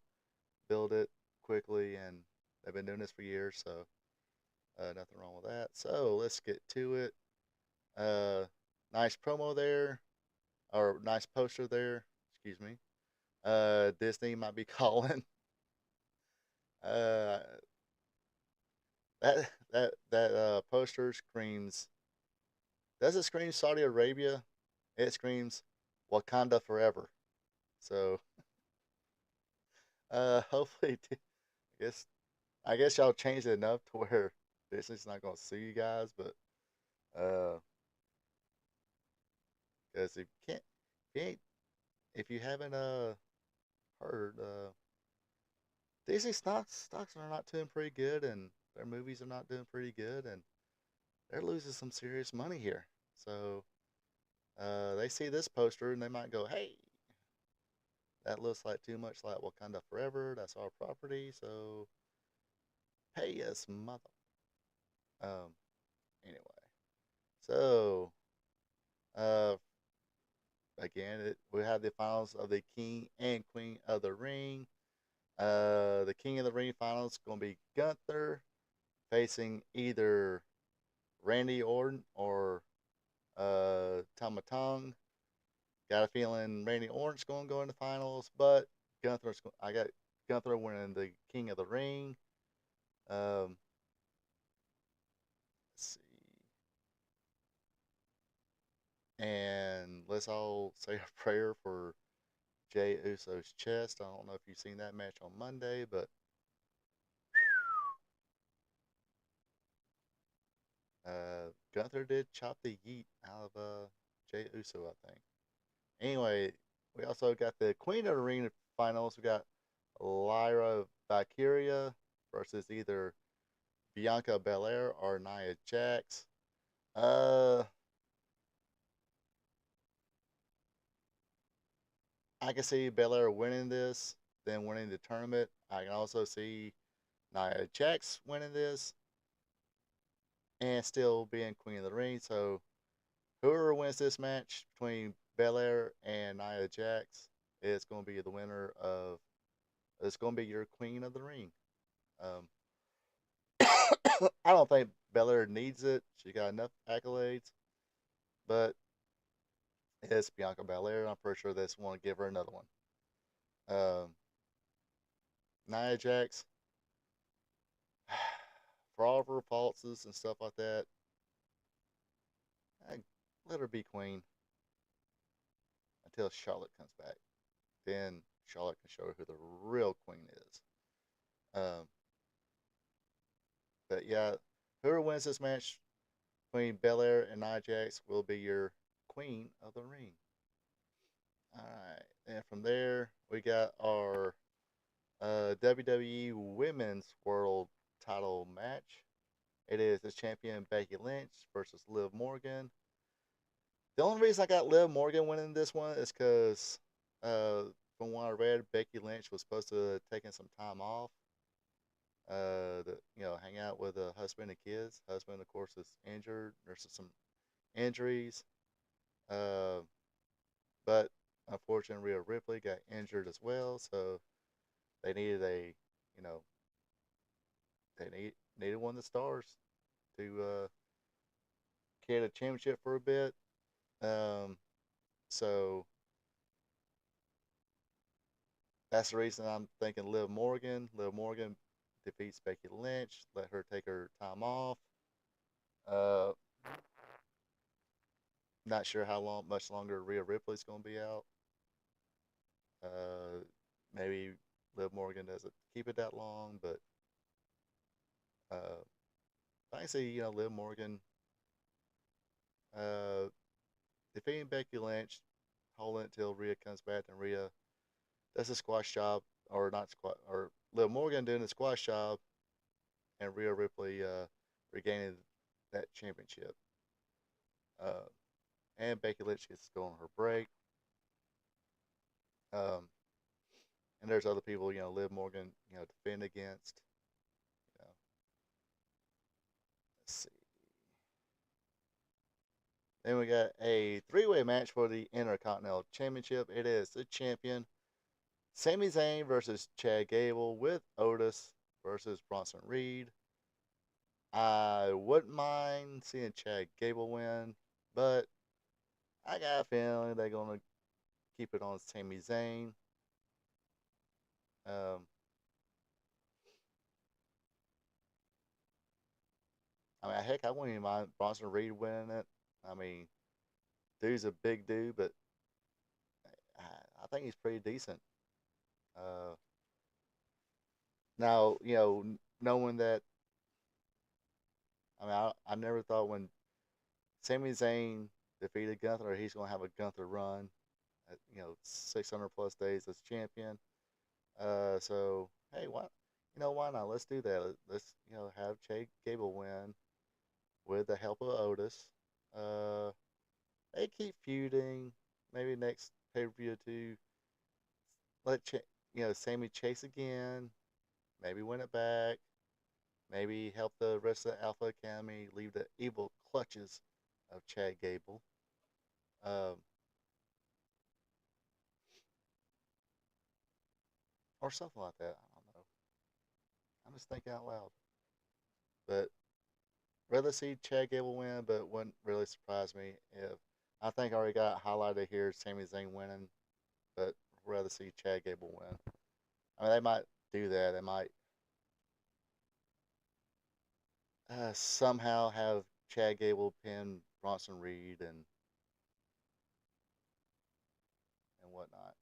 build it quickly, and they've been doing this for years, so nothing wrong with that. So let's get to it. Nice promo there, or nice poster there. Excuse me. Disney might be calling. Uh, that poster screams. Does it scream Saudi Arabia? It screams Wakanda forever. So, hopefully, guess I guess y'all changed it enough to where Disney's not gonna sue you guys, but because if you ain't, if you haven't heard, Disney stocks are not doing pretty good, and their movies are not doing pretty good, and they're losing some serious money here. So they see this poster and they might go, "Hey, that looks like too much like Wakanda Forever. That's our property, so pay us, mother." Um. Anyway, so uh, again, we have the finals of the King and Queen of the Ring. The King of the Ring finals is gonna be Gunther facing either Randy Orton or Tama Tongue. Got a feeling Randy Orton's going to go in the finals, but I got Gunther winning the King of the Ring. Let's see. And let's all say a prayer for Jey Uso's chest. I don't know if you've seen that match on Monday, but Gunther did chop the yeet out of Jey Uso, I think. Anyway, we also got the Queen of the Ring finals. We got Lyra Valkyria versus either Bianca Belair or Nia Jax. I can see Belair winning this, then winning the tournament. I can also see Nia Jax winning this and still being Queen of the Ring. So whoever wins this match between Belair and Nia Jax is going to be the winner of. It's going to be your Queen of the Ring. Um, I don't think Belair needs it. She got enough accolades, but it's Bianca Belair. I'm pretty sure they just want to give her another one. Nia Jax, for all of her faults and stuff like that, let her be queen until Charlotte comes back. Then Charlotte can show her who the real queen is. Um, but yeah, whoever wins this match between Belair and Nia Jax will be your Queen of the Ring. All right, and from there we got our WWE Women's World Title match. It is the champion Becky Lynch versus Liv Morgan. The only reason I got Liv Morgan winning this one is because, from what I read, Becky Lynch was supposed to have taken some time off, to hang out with a husband and kids. Husband, of course, is injured. There's some injuries, uh, but unfortunately, Rhea Ripley got injured as well. So they needed you know, needed one of the stars to carry the championship for a bit. So that's the reason I'm thinking Liv Morgan. Liv Morgan defeats Becky Lynch. Let her take her time off. Uh, Not sure how much longer Rhea Ripley's going to be out. Uh, Maybe Liv Morgan doesn't keep it that long, but I can see Liv Morgan uh, defeating Becky Lynch, holding it till Rhea comes back, and Rhea does a squash job or not squat, or Liv Morgan doing the squash job, and Rhea Ripley regaining that championship. Uh, and Becky Lynch gets to go on her break. Um, and there's other people, Liv Morgan, defend against. You know, let's see. Then we got a three-way match for the Intercontinental Championship. It is the champion, Sami Zayn versus Chad Gable with Otis versus Bronson Reed. I wouldn't mind seeing Chad Gable win, but I got a feeling they're going to keep it on Sami Zayn. Heck, I wouldn't even mind Bronson Reed winning it. I mean, dude's a big dude, but I think he's pretty decent. Uh, Now, knowing that, I never thought when Sami Zayn defeated Gunther, he's going to have a Gunther run, 600 plus days as champion. So hey, why not? Let's do that. Let's have Chad Gable win with the help of Otis. Uh, they keep feuding. Maybe next pay per view to let Sammy chase again. Maybe win it back. Maybe help the rest of the Alpha Academy leave the evil clutches of Chad Gable. Um, or something like that. I don't know. I'm just thinking out loud. But rather see Chad Gable win, but wouldn't really surprise me if I think I already got highlighted here Sami Zayn winning, but rather see Chad Gable win. They might do that. They might somehow have Chad Gable pin Bronson Reed and whatnot.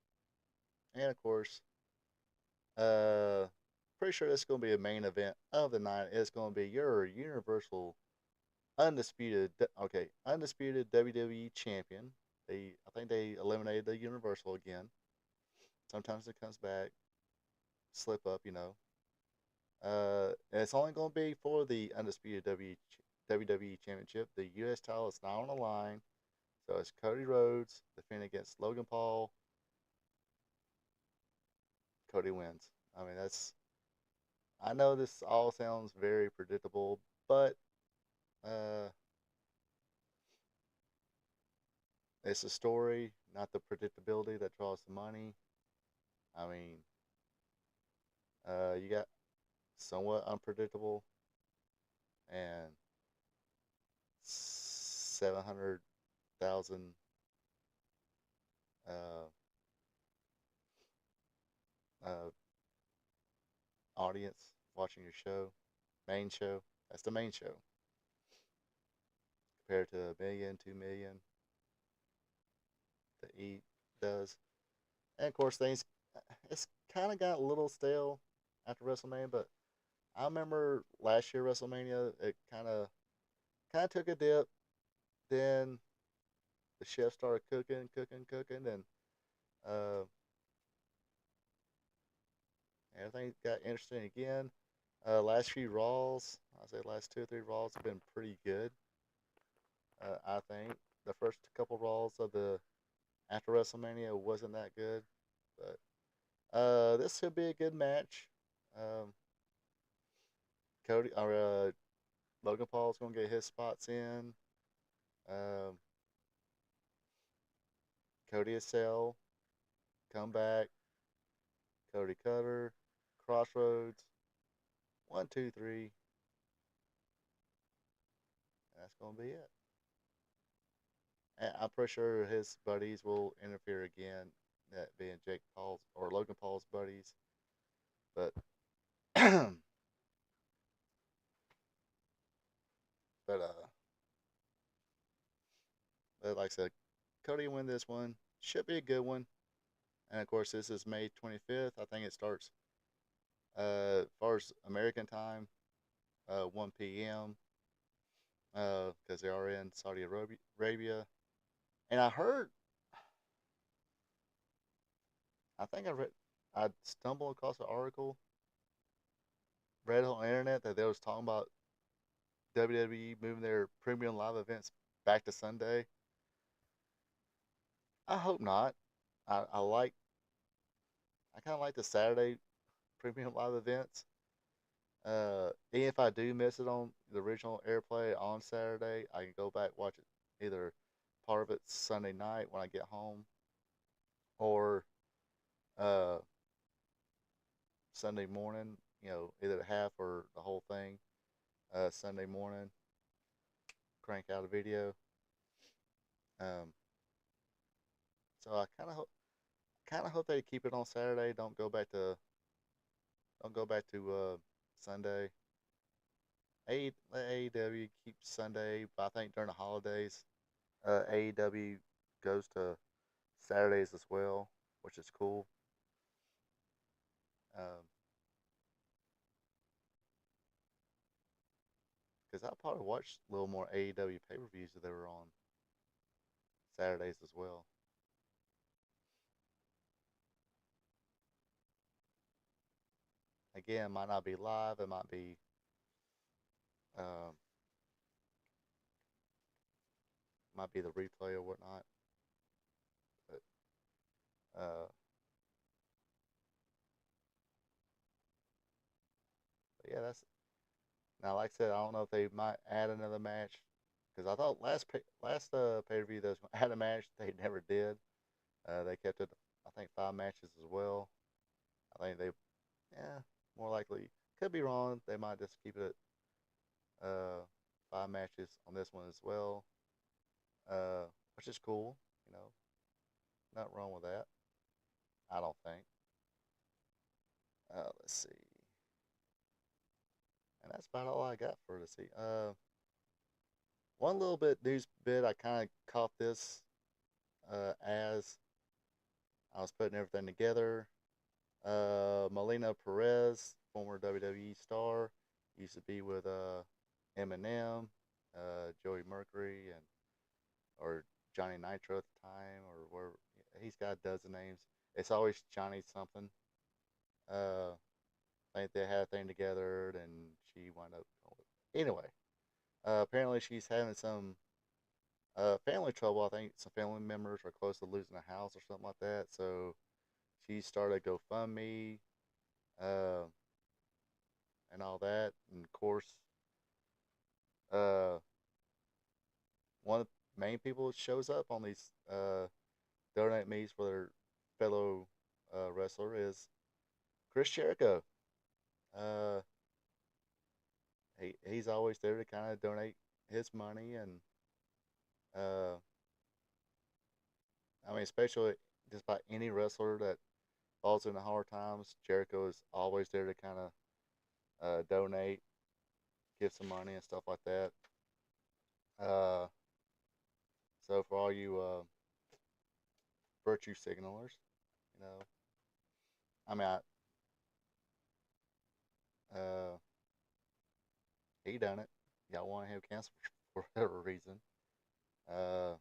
And of course, uh, pretty sure this is going to be a main event of the night. It's going to be your Universal undisputed WWE champion. I think they eliminated the Universal again. Sometimes it comes back, slip up. And it's only going to be for the undisputed WWE championship. The U.S. title is not on the line, so it's Cody Rhodes defending against Logan Paul. Cody wins. I know this all sounds very predictable, but it's a story, not the predictability that draws the money. You got somewhat unpredictable and 700,000 uh, uh, audience watching your show, main show. That's the main show compared to 1 million, 2 million that E does. And of course, it's kind of got a little stale after WrestleMania, but I remember last year WrestleMania, it kind of took a dip. Then the chef started cooking, and uh, everything got interesting again. Last few Raws, I say last 2 or 3 Raws have been pretty good. I think the first couple Raws of the after WrestleMania wasn't that good, but this should be a good match. Um, Logan Paul's gonna get his spots in. Um, Cody Assel, come back. Cody Cutter, Crossroads, 1, 2, 3. That's gonna be it. And I'm pretty sure his buddies will interfere again, that being Jake Paul's or Logan Paul's buddies. But but uh, but like I said, Cody win this one. Should be a good one. And of course, this is May 25th. I think it starts as far as American time, 1 p.m. Because they are in Saudi Arabia. And I heard, I think I read, I stumbled across an article, read on the internet that they was talking about WWE moving their premium live events back to Sunday. I hope not. I like I kind of like the Saturday premium live events. Even if I do miss it on the original airplay on Saturday, I can go back watch it either part of it Sunday night when I get home, or uh, Sunday morning. You know, either the half or the whole thing. Sunday morning, crank out a video. Um, so I kind of hope they keep it on Saturday. Don't go back to Sunday. Let AEW keep Sunday, but I think during the holidays, AEW goes to Saturdays as well, which is cool. Because I probably watched a little more AEW pay per views if they were on Saturdays as well. Again, it might not be live. It um, might be the replay or whatnot. But uh, but yeah, that's now. Like I said, I don't know if they might add another match because I thought last pay per view they was gonna add a match. They never did. They kept it, I think, 5 matches as well. I think they, yeah, more likely, could be wrong. They might just keep it at 5 matches on this one as well, uh, which is cool. You know, nothing wrong with that. I don't think. Let's see, and that's about all I got for to see. One little bit news bit I kind of caught this as I was putting everything together. Melina Perez, former WWE star, used to be with Eminem, Joey Mercury, and or Johnny Nitro at the time, or where he's got a dozen names. It's always Johnny something. I think they had a thing together, and she wound up. Anyway, apparently she's having some family trouble. I think some family members are close to losing a house or something like that. So she started GoFundMe uh, and all that. And of course, uh, one of the main people that shows up on these donate me's for their fellow wrestler is Chris Jericho. Uh, he's always there to kind of donate his money, and uh, I mean, especially just about any wrestler that falls into hard times, Jericho is always there to kind of donate, give some money and stuff like that. Uh, so for all you virtue signalers, you know, I mean, uh, he done it. Y'all want him canceled for whatever reason. Uh,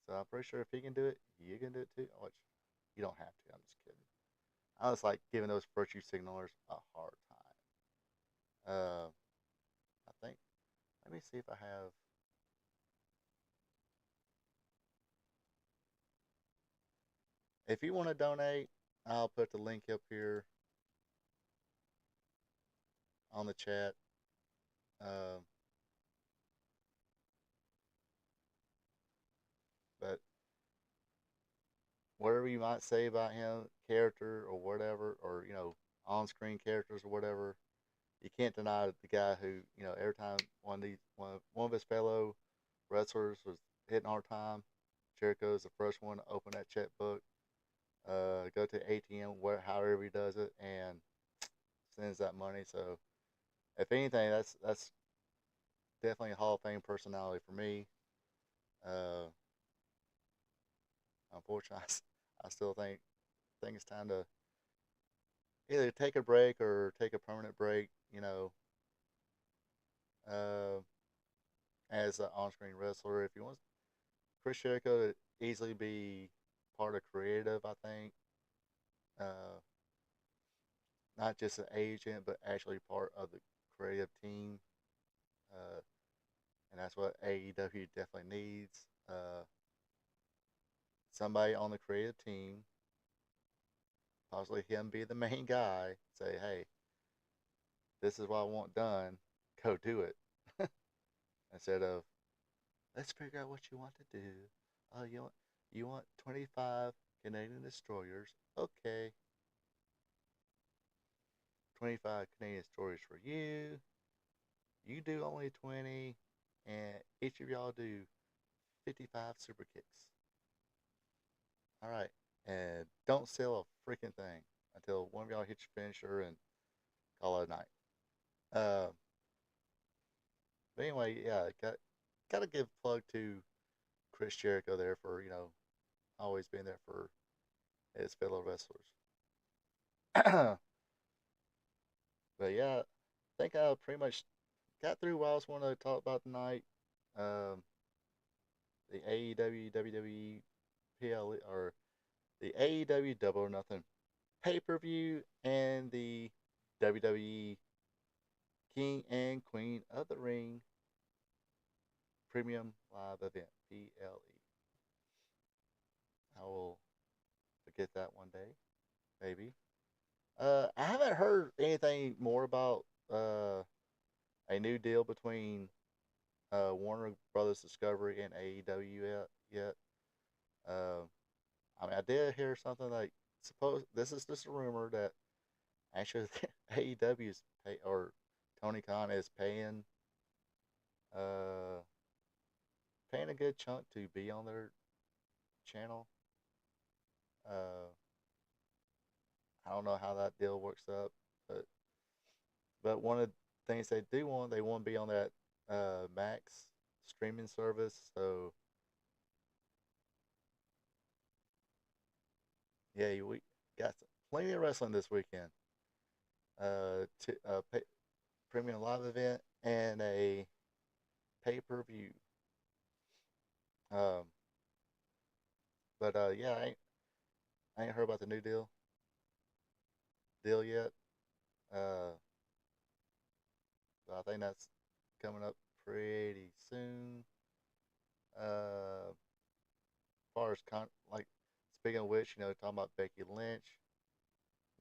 so I'm pretty sure if he can do it, you can do it too. Which you don't have to. I'm just kidding. I was like giving those virtue signalers a hard time. I think. Let me see if I have. If you want to donate, I'll put the link up here on the chat. Um, but whatever you might say about him, character or whatever, or on-screen characters or whatever, you can't deny the guy who, every time one of his fellow wrestlers was hitting hard time, Jericho is the first one to open that checkbook, go to ATM, however he does it, and sends that money. So, if anything, that's definitely a Hall of Fame personality for me. Uh, Unfortunately, I still think it's time to either take a break or take a permanent break. Uh, as an on-screen wrestler, if you want Chris Jericho to easily be part of creative, I think. Uh, Not just an agent, but actually part of the creative team. Uh, and that's what AEW definitely needs. Somebody on the creative team, possibly him be the main guy, say, hey, this is what I want done, go do it. Instead of, let's figure out what you want to do. Oh, you want 25 Canadian destroyers? Okay. 25 Canadian destroyers for you. You do only 20, and each of y'all do 55 super kicks. All right. And don't sell a freaking thing until one of y'all hits your finisher and call it a night. But anyway, yeah, got to give a plug to Chris Jericho there for, always being there for his fellow wrestlers. But yeah, I think I pretty much got through what I was wanting to talk about tonight. Um, the AEW, WWE, PLE, or the AEW Double or Nothing pay-per-view, and the WWE King and Queen of the Ring Premium Live Event, PLE. I will forget that one day, maybe. I haven't heard anything more about a new deal between Warner Brothers Discovery and AEW yet. I mean, I did hear something like, suppose this is just a rumor that actually AEW is or Tony Khan is uh paying a good chunk to be on their channel. Uh, I don't know how that deal works up, but one of the things they want to be on that Max streaming service. So yeah, we got plenty of wrestling this weekend. Premium live event and a pay-per-view. Um, but yeah, I ain't heard about the new deal yet. Uh, so I think that's coming up pretty soon. As far as like speaking of which, talking about Becky Lynch,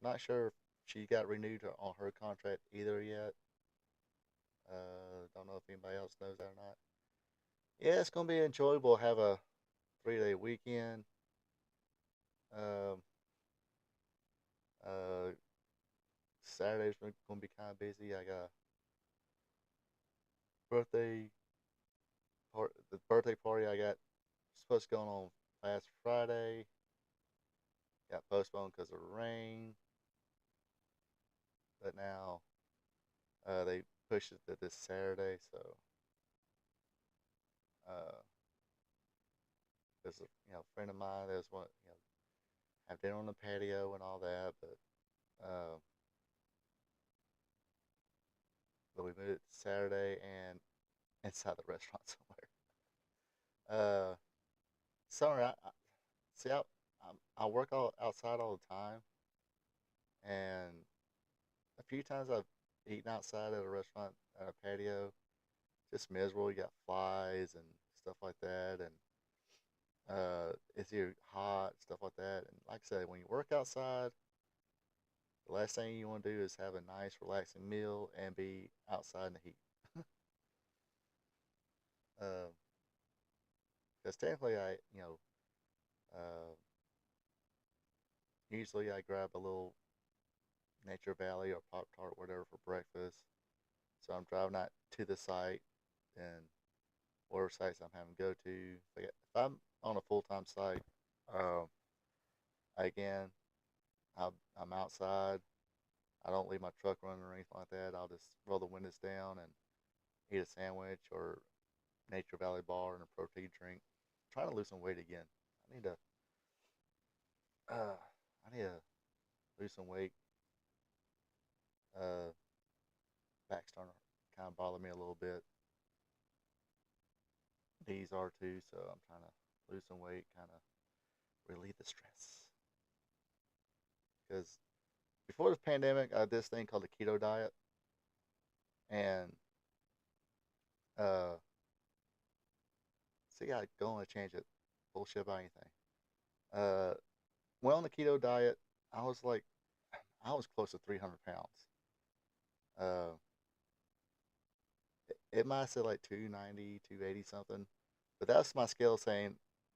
not sure if she got renewed on her contract either yet. Don't know if anybody else knows that or not. Yeah, it's gonna be enjoyable. Have a 3-day weekend. Um, uh, Saturday's gonna be kind of busy. I got a birthday the birthday party I got supposed to go on last Friday. Got postponed because of rain, but now they pushed it to this Saturday. So there's a friend of mine that was want have dinner on the patio and all that, but we moved it to Saturday and inside the restaurant somewhere. Sorry, see I work outside all the time, and a few times I've eaten outside at a restaurant at a patio. Just miserable. You got flies and stuff like that, and it's either hot, stuff like that. And like I said, when you work outside, the last thing you want to do is have a nice, relaxing meal and be outside in the heat. Because technically, uh, usually I grab a little Nature Valley or Pop Tart, whatever, for breakfast. So I'm driving out to the site and whatever sites I'm having to go to. If I'm on a full-time site, um, again, I'm outside. I don't leave my truck running or anything like that. I'll just roll the windows down and eat a sandwich or Nature Valley bar and a protein drink. I'm trying to lose some weight again. I need to. I need to lose some weight. Uh, Back starting to kind of bother me a little bit. Knees are too, so I'm trying to lose some weight, kind of relieve the stress. Because before the pandemic, I had this thing called the keto diet, and see, I go on to change it. Bullshit about anything. Went on the keto diet. I was like, I was close to 300 pounds. Uh, it might have said like 290, 280 something, but that's my scale saying,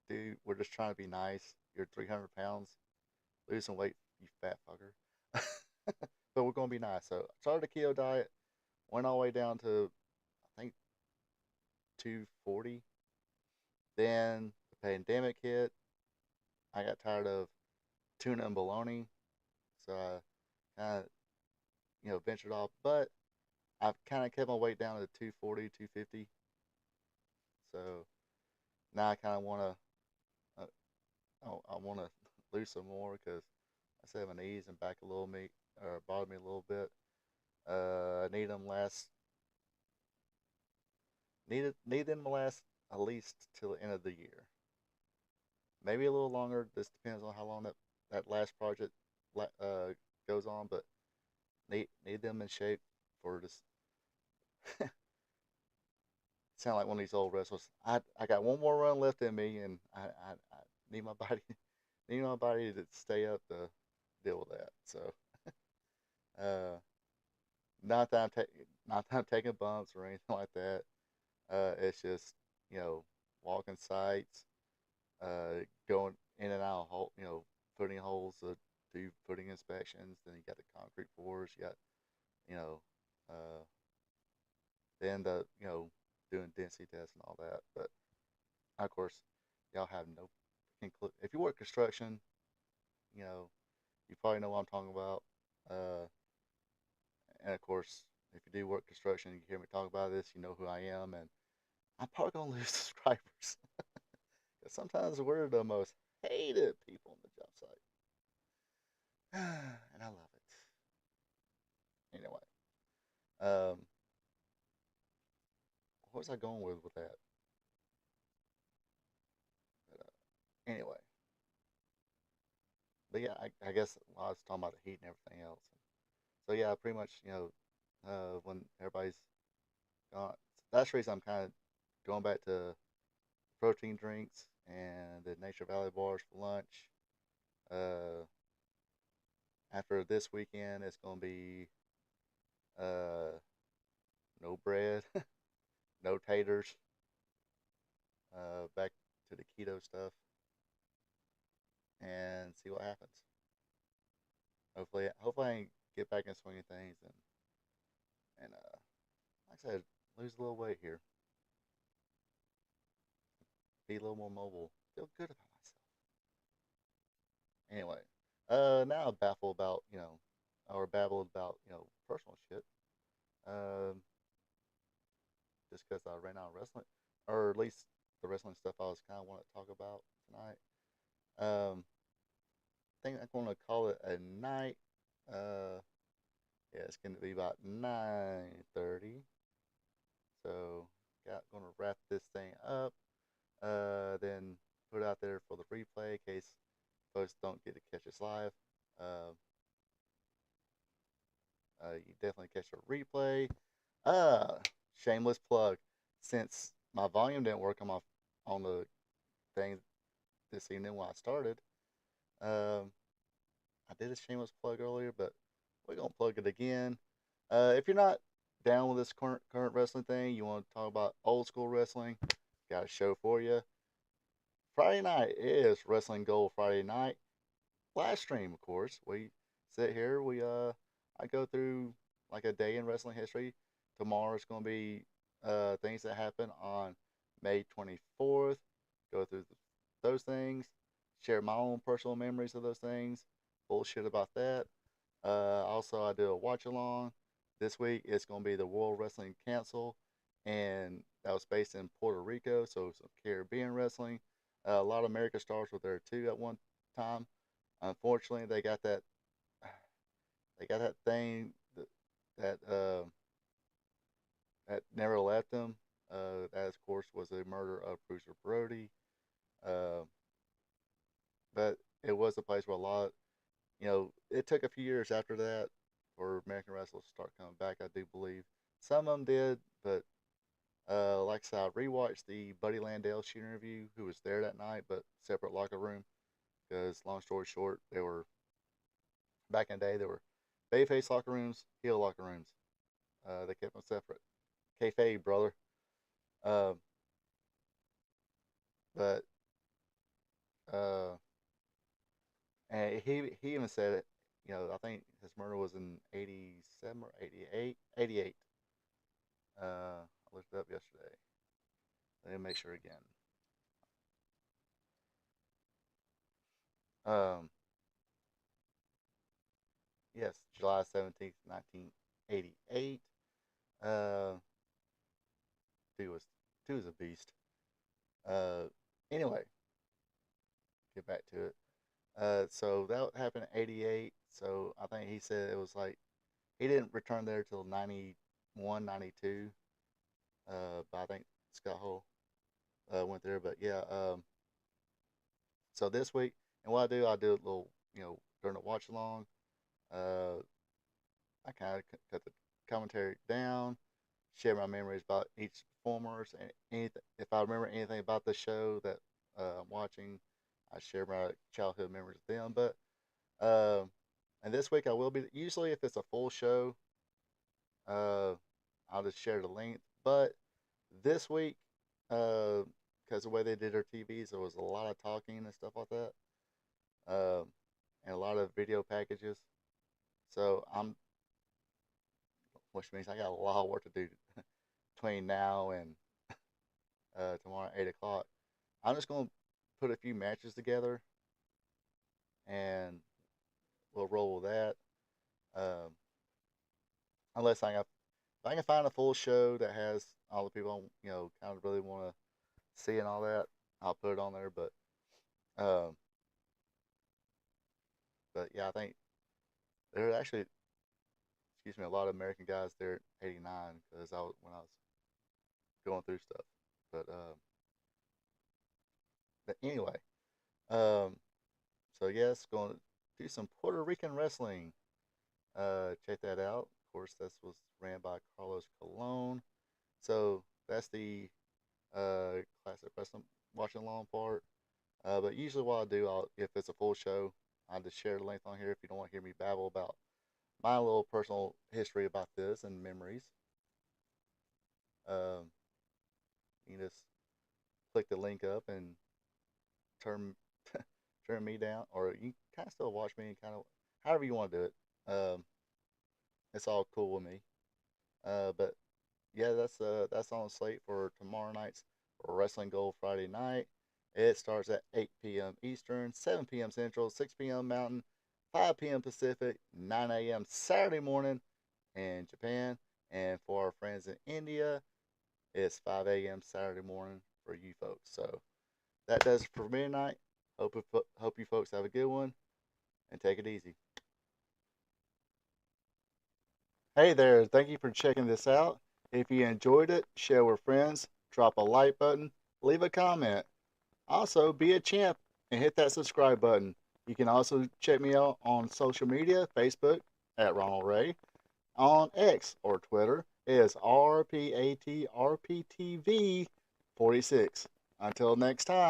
dude, we're just trying to be nice. You're 300 pounds. Lose some weight, you fat fucker. But we're gonna be nice. So I started the keto diet. Went all the way down to I think 240. Then the pandemic hit. I got tired of tuna and bologna, so I kind of ventured off. But I've kind of kept my weight down to 240, 250. So now I kind of want to I want to lose some more because I said my knees and back a little me or bothered me a little bit. I need them last need them to last at least till the end of the year. Maybe a little longer. This depends on how long that last project goes on, but need them in shape for this. Sound like one of these old wrestlers. I got one more run left in me, and I need my body to stay up to deal with that. So, not that I'm taking bumps or anything like that. It's just walking sites, going in and out of footing holes to do footing inspections. Then you got the concrete pours. You got you know, uh, then doing density tests and all that. But of course, y'all have no freaking clue. If you work construction, you probably know what I'm talking about. Uh, and of course, if you do work construction, you hear me talk about this, you know who I am, and I'm probably gonna lose subscribers. Because sometimes we're the most hated people on the job site, and I love it. Anyway, um, what was I going with that? But, anyway, but yeah, I guess I was talking about the heat and everything else. So yeah, pretty much, when everybody's gone, that's the reason I'm kind of going back to protein drinks and the Nature Valley bars for lunch. Uh, After this weekend, it's gonna be uh, no bread, no taters. Back to the keto stuff and see what happens. Hopefully I can get back in swing of things and like I said, lose a little weight here, be a little more mobile, feel good about myself. Anyway, now I'm baffled about or babbled about personal shit. Um, just because I ran out of wrestling, or at least the wrestling stuff I was kind of want to talk about tonight. I think I'm gonna call it a night. Uh, yeah, it's gonna be about 9:30. So, gonna wrap this thing up. Then put it out there for the replay in case folks don't get to catch us live. Uh, you definitely catch a replay. Shameless plug. Since my volume didn't work on the thing this evening when I started, I did a shameless plug earlier, but we're gonna plug it again. If you're not down with this current wrestling thing, you want to talk about old school wrestling, got a show for you. Friday night is Wrestling Gold Friday night. Live stream, of course. We sit here, I go through like a day in wrestling history. Tomorrow is going to be things that happened on May 24th. Go through those things, share my own personal memories of those things, bullshit about that. Also, I do a watch along. This week it's going to be the World Wrestling Council, and that was based in Puerto Rico, so some Caribbean wrestling. A lot of American stars were there too at one time. Unfortunately, they got that thing that never left them. That of course was the murder of Bruiser Brody. Uh, but it was a place where a lot, it took a few years after that for American wrestlers to start coming back. I do believe some of them did, but like I said, I rewatched the Buddy Landell shoot interview, who was there that night, but separate locker room. Because long story short, they were back in the day. They were babyface locker rooms, heel locker rooms. They kept them separate. Kayfabe, brother. Um, but uh, and he even said it. I think his murder was in 87 or 88. 88. I looked it up yesterday. Let me make sure again. Um, yes, July 17th, 1988. Uh, dude was dude was a beast. Uh, anyway, get back to it. So that happened in '88. So I think he said it was like he didn't return there till 91, 92. But I think Scott Hall went there. But yeah, so this week, and what I do a little, during the watch along. Uh, I kind of cut the commentary down, share my memories about each performers, and anything. If I remember anything about the show that I'm watching, I share my childhood memories with them. But and this week I will be. Usually, if it's a full show, uh, I'll just share the link. But this week, because the way they did their TVs, there was a lot of talking and stuff like that, and a lot of video packages. So which means I got a lot of work to do between now and tomorrow at 8 o'clock. I'm just gonna put a few matches together, and we'll roll with that. Um, unless if I can find a full show that has all the people kind of really want to see and all that, I'll put it on there. Um, but yeah, I think there are actually, excuse me, a lot of American guys there at '89 because when I was going through stuff. But anyway, um, so yes, going to do some Puerto Rican wrestling. Check that out. Of course, this was ran by Carlos Colon. So that's the classic wrestling watching along part. But usually, what I do, if it's a full show, I'll just share the link on here. If you don't want to hear me babble about my little personal history about this and memories, um, you can just click the link up and turn turn me down, or you kind of still watch me and kind of however you want to do it. It's all cool with me. But yeah, that's on the slate for tomorrow night's Wrestling Gold Friday night. It starts at 8 p.m. Eastern, 7 p.m. Central, 6 p.m. Mountain, 5 p.m. Pacific, 9 a.m. Saturday morning in Japan. And for our friends in India, it's 5 a.m. Saturday morning for you folks. So that does it for me tonight. Hope you folks have a good one and take it easy. Hey there, thank you for checking this out. If you enjoyed it, share with friends, drop a like button, leave a comment. Also, be a champ and hit that subscribe button. You can also check me out on social media, Facebook at Ronald Ray, on X or Twitter is RPATRPTV46. Until next time.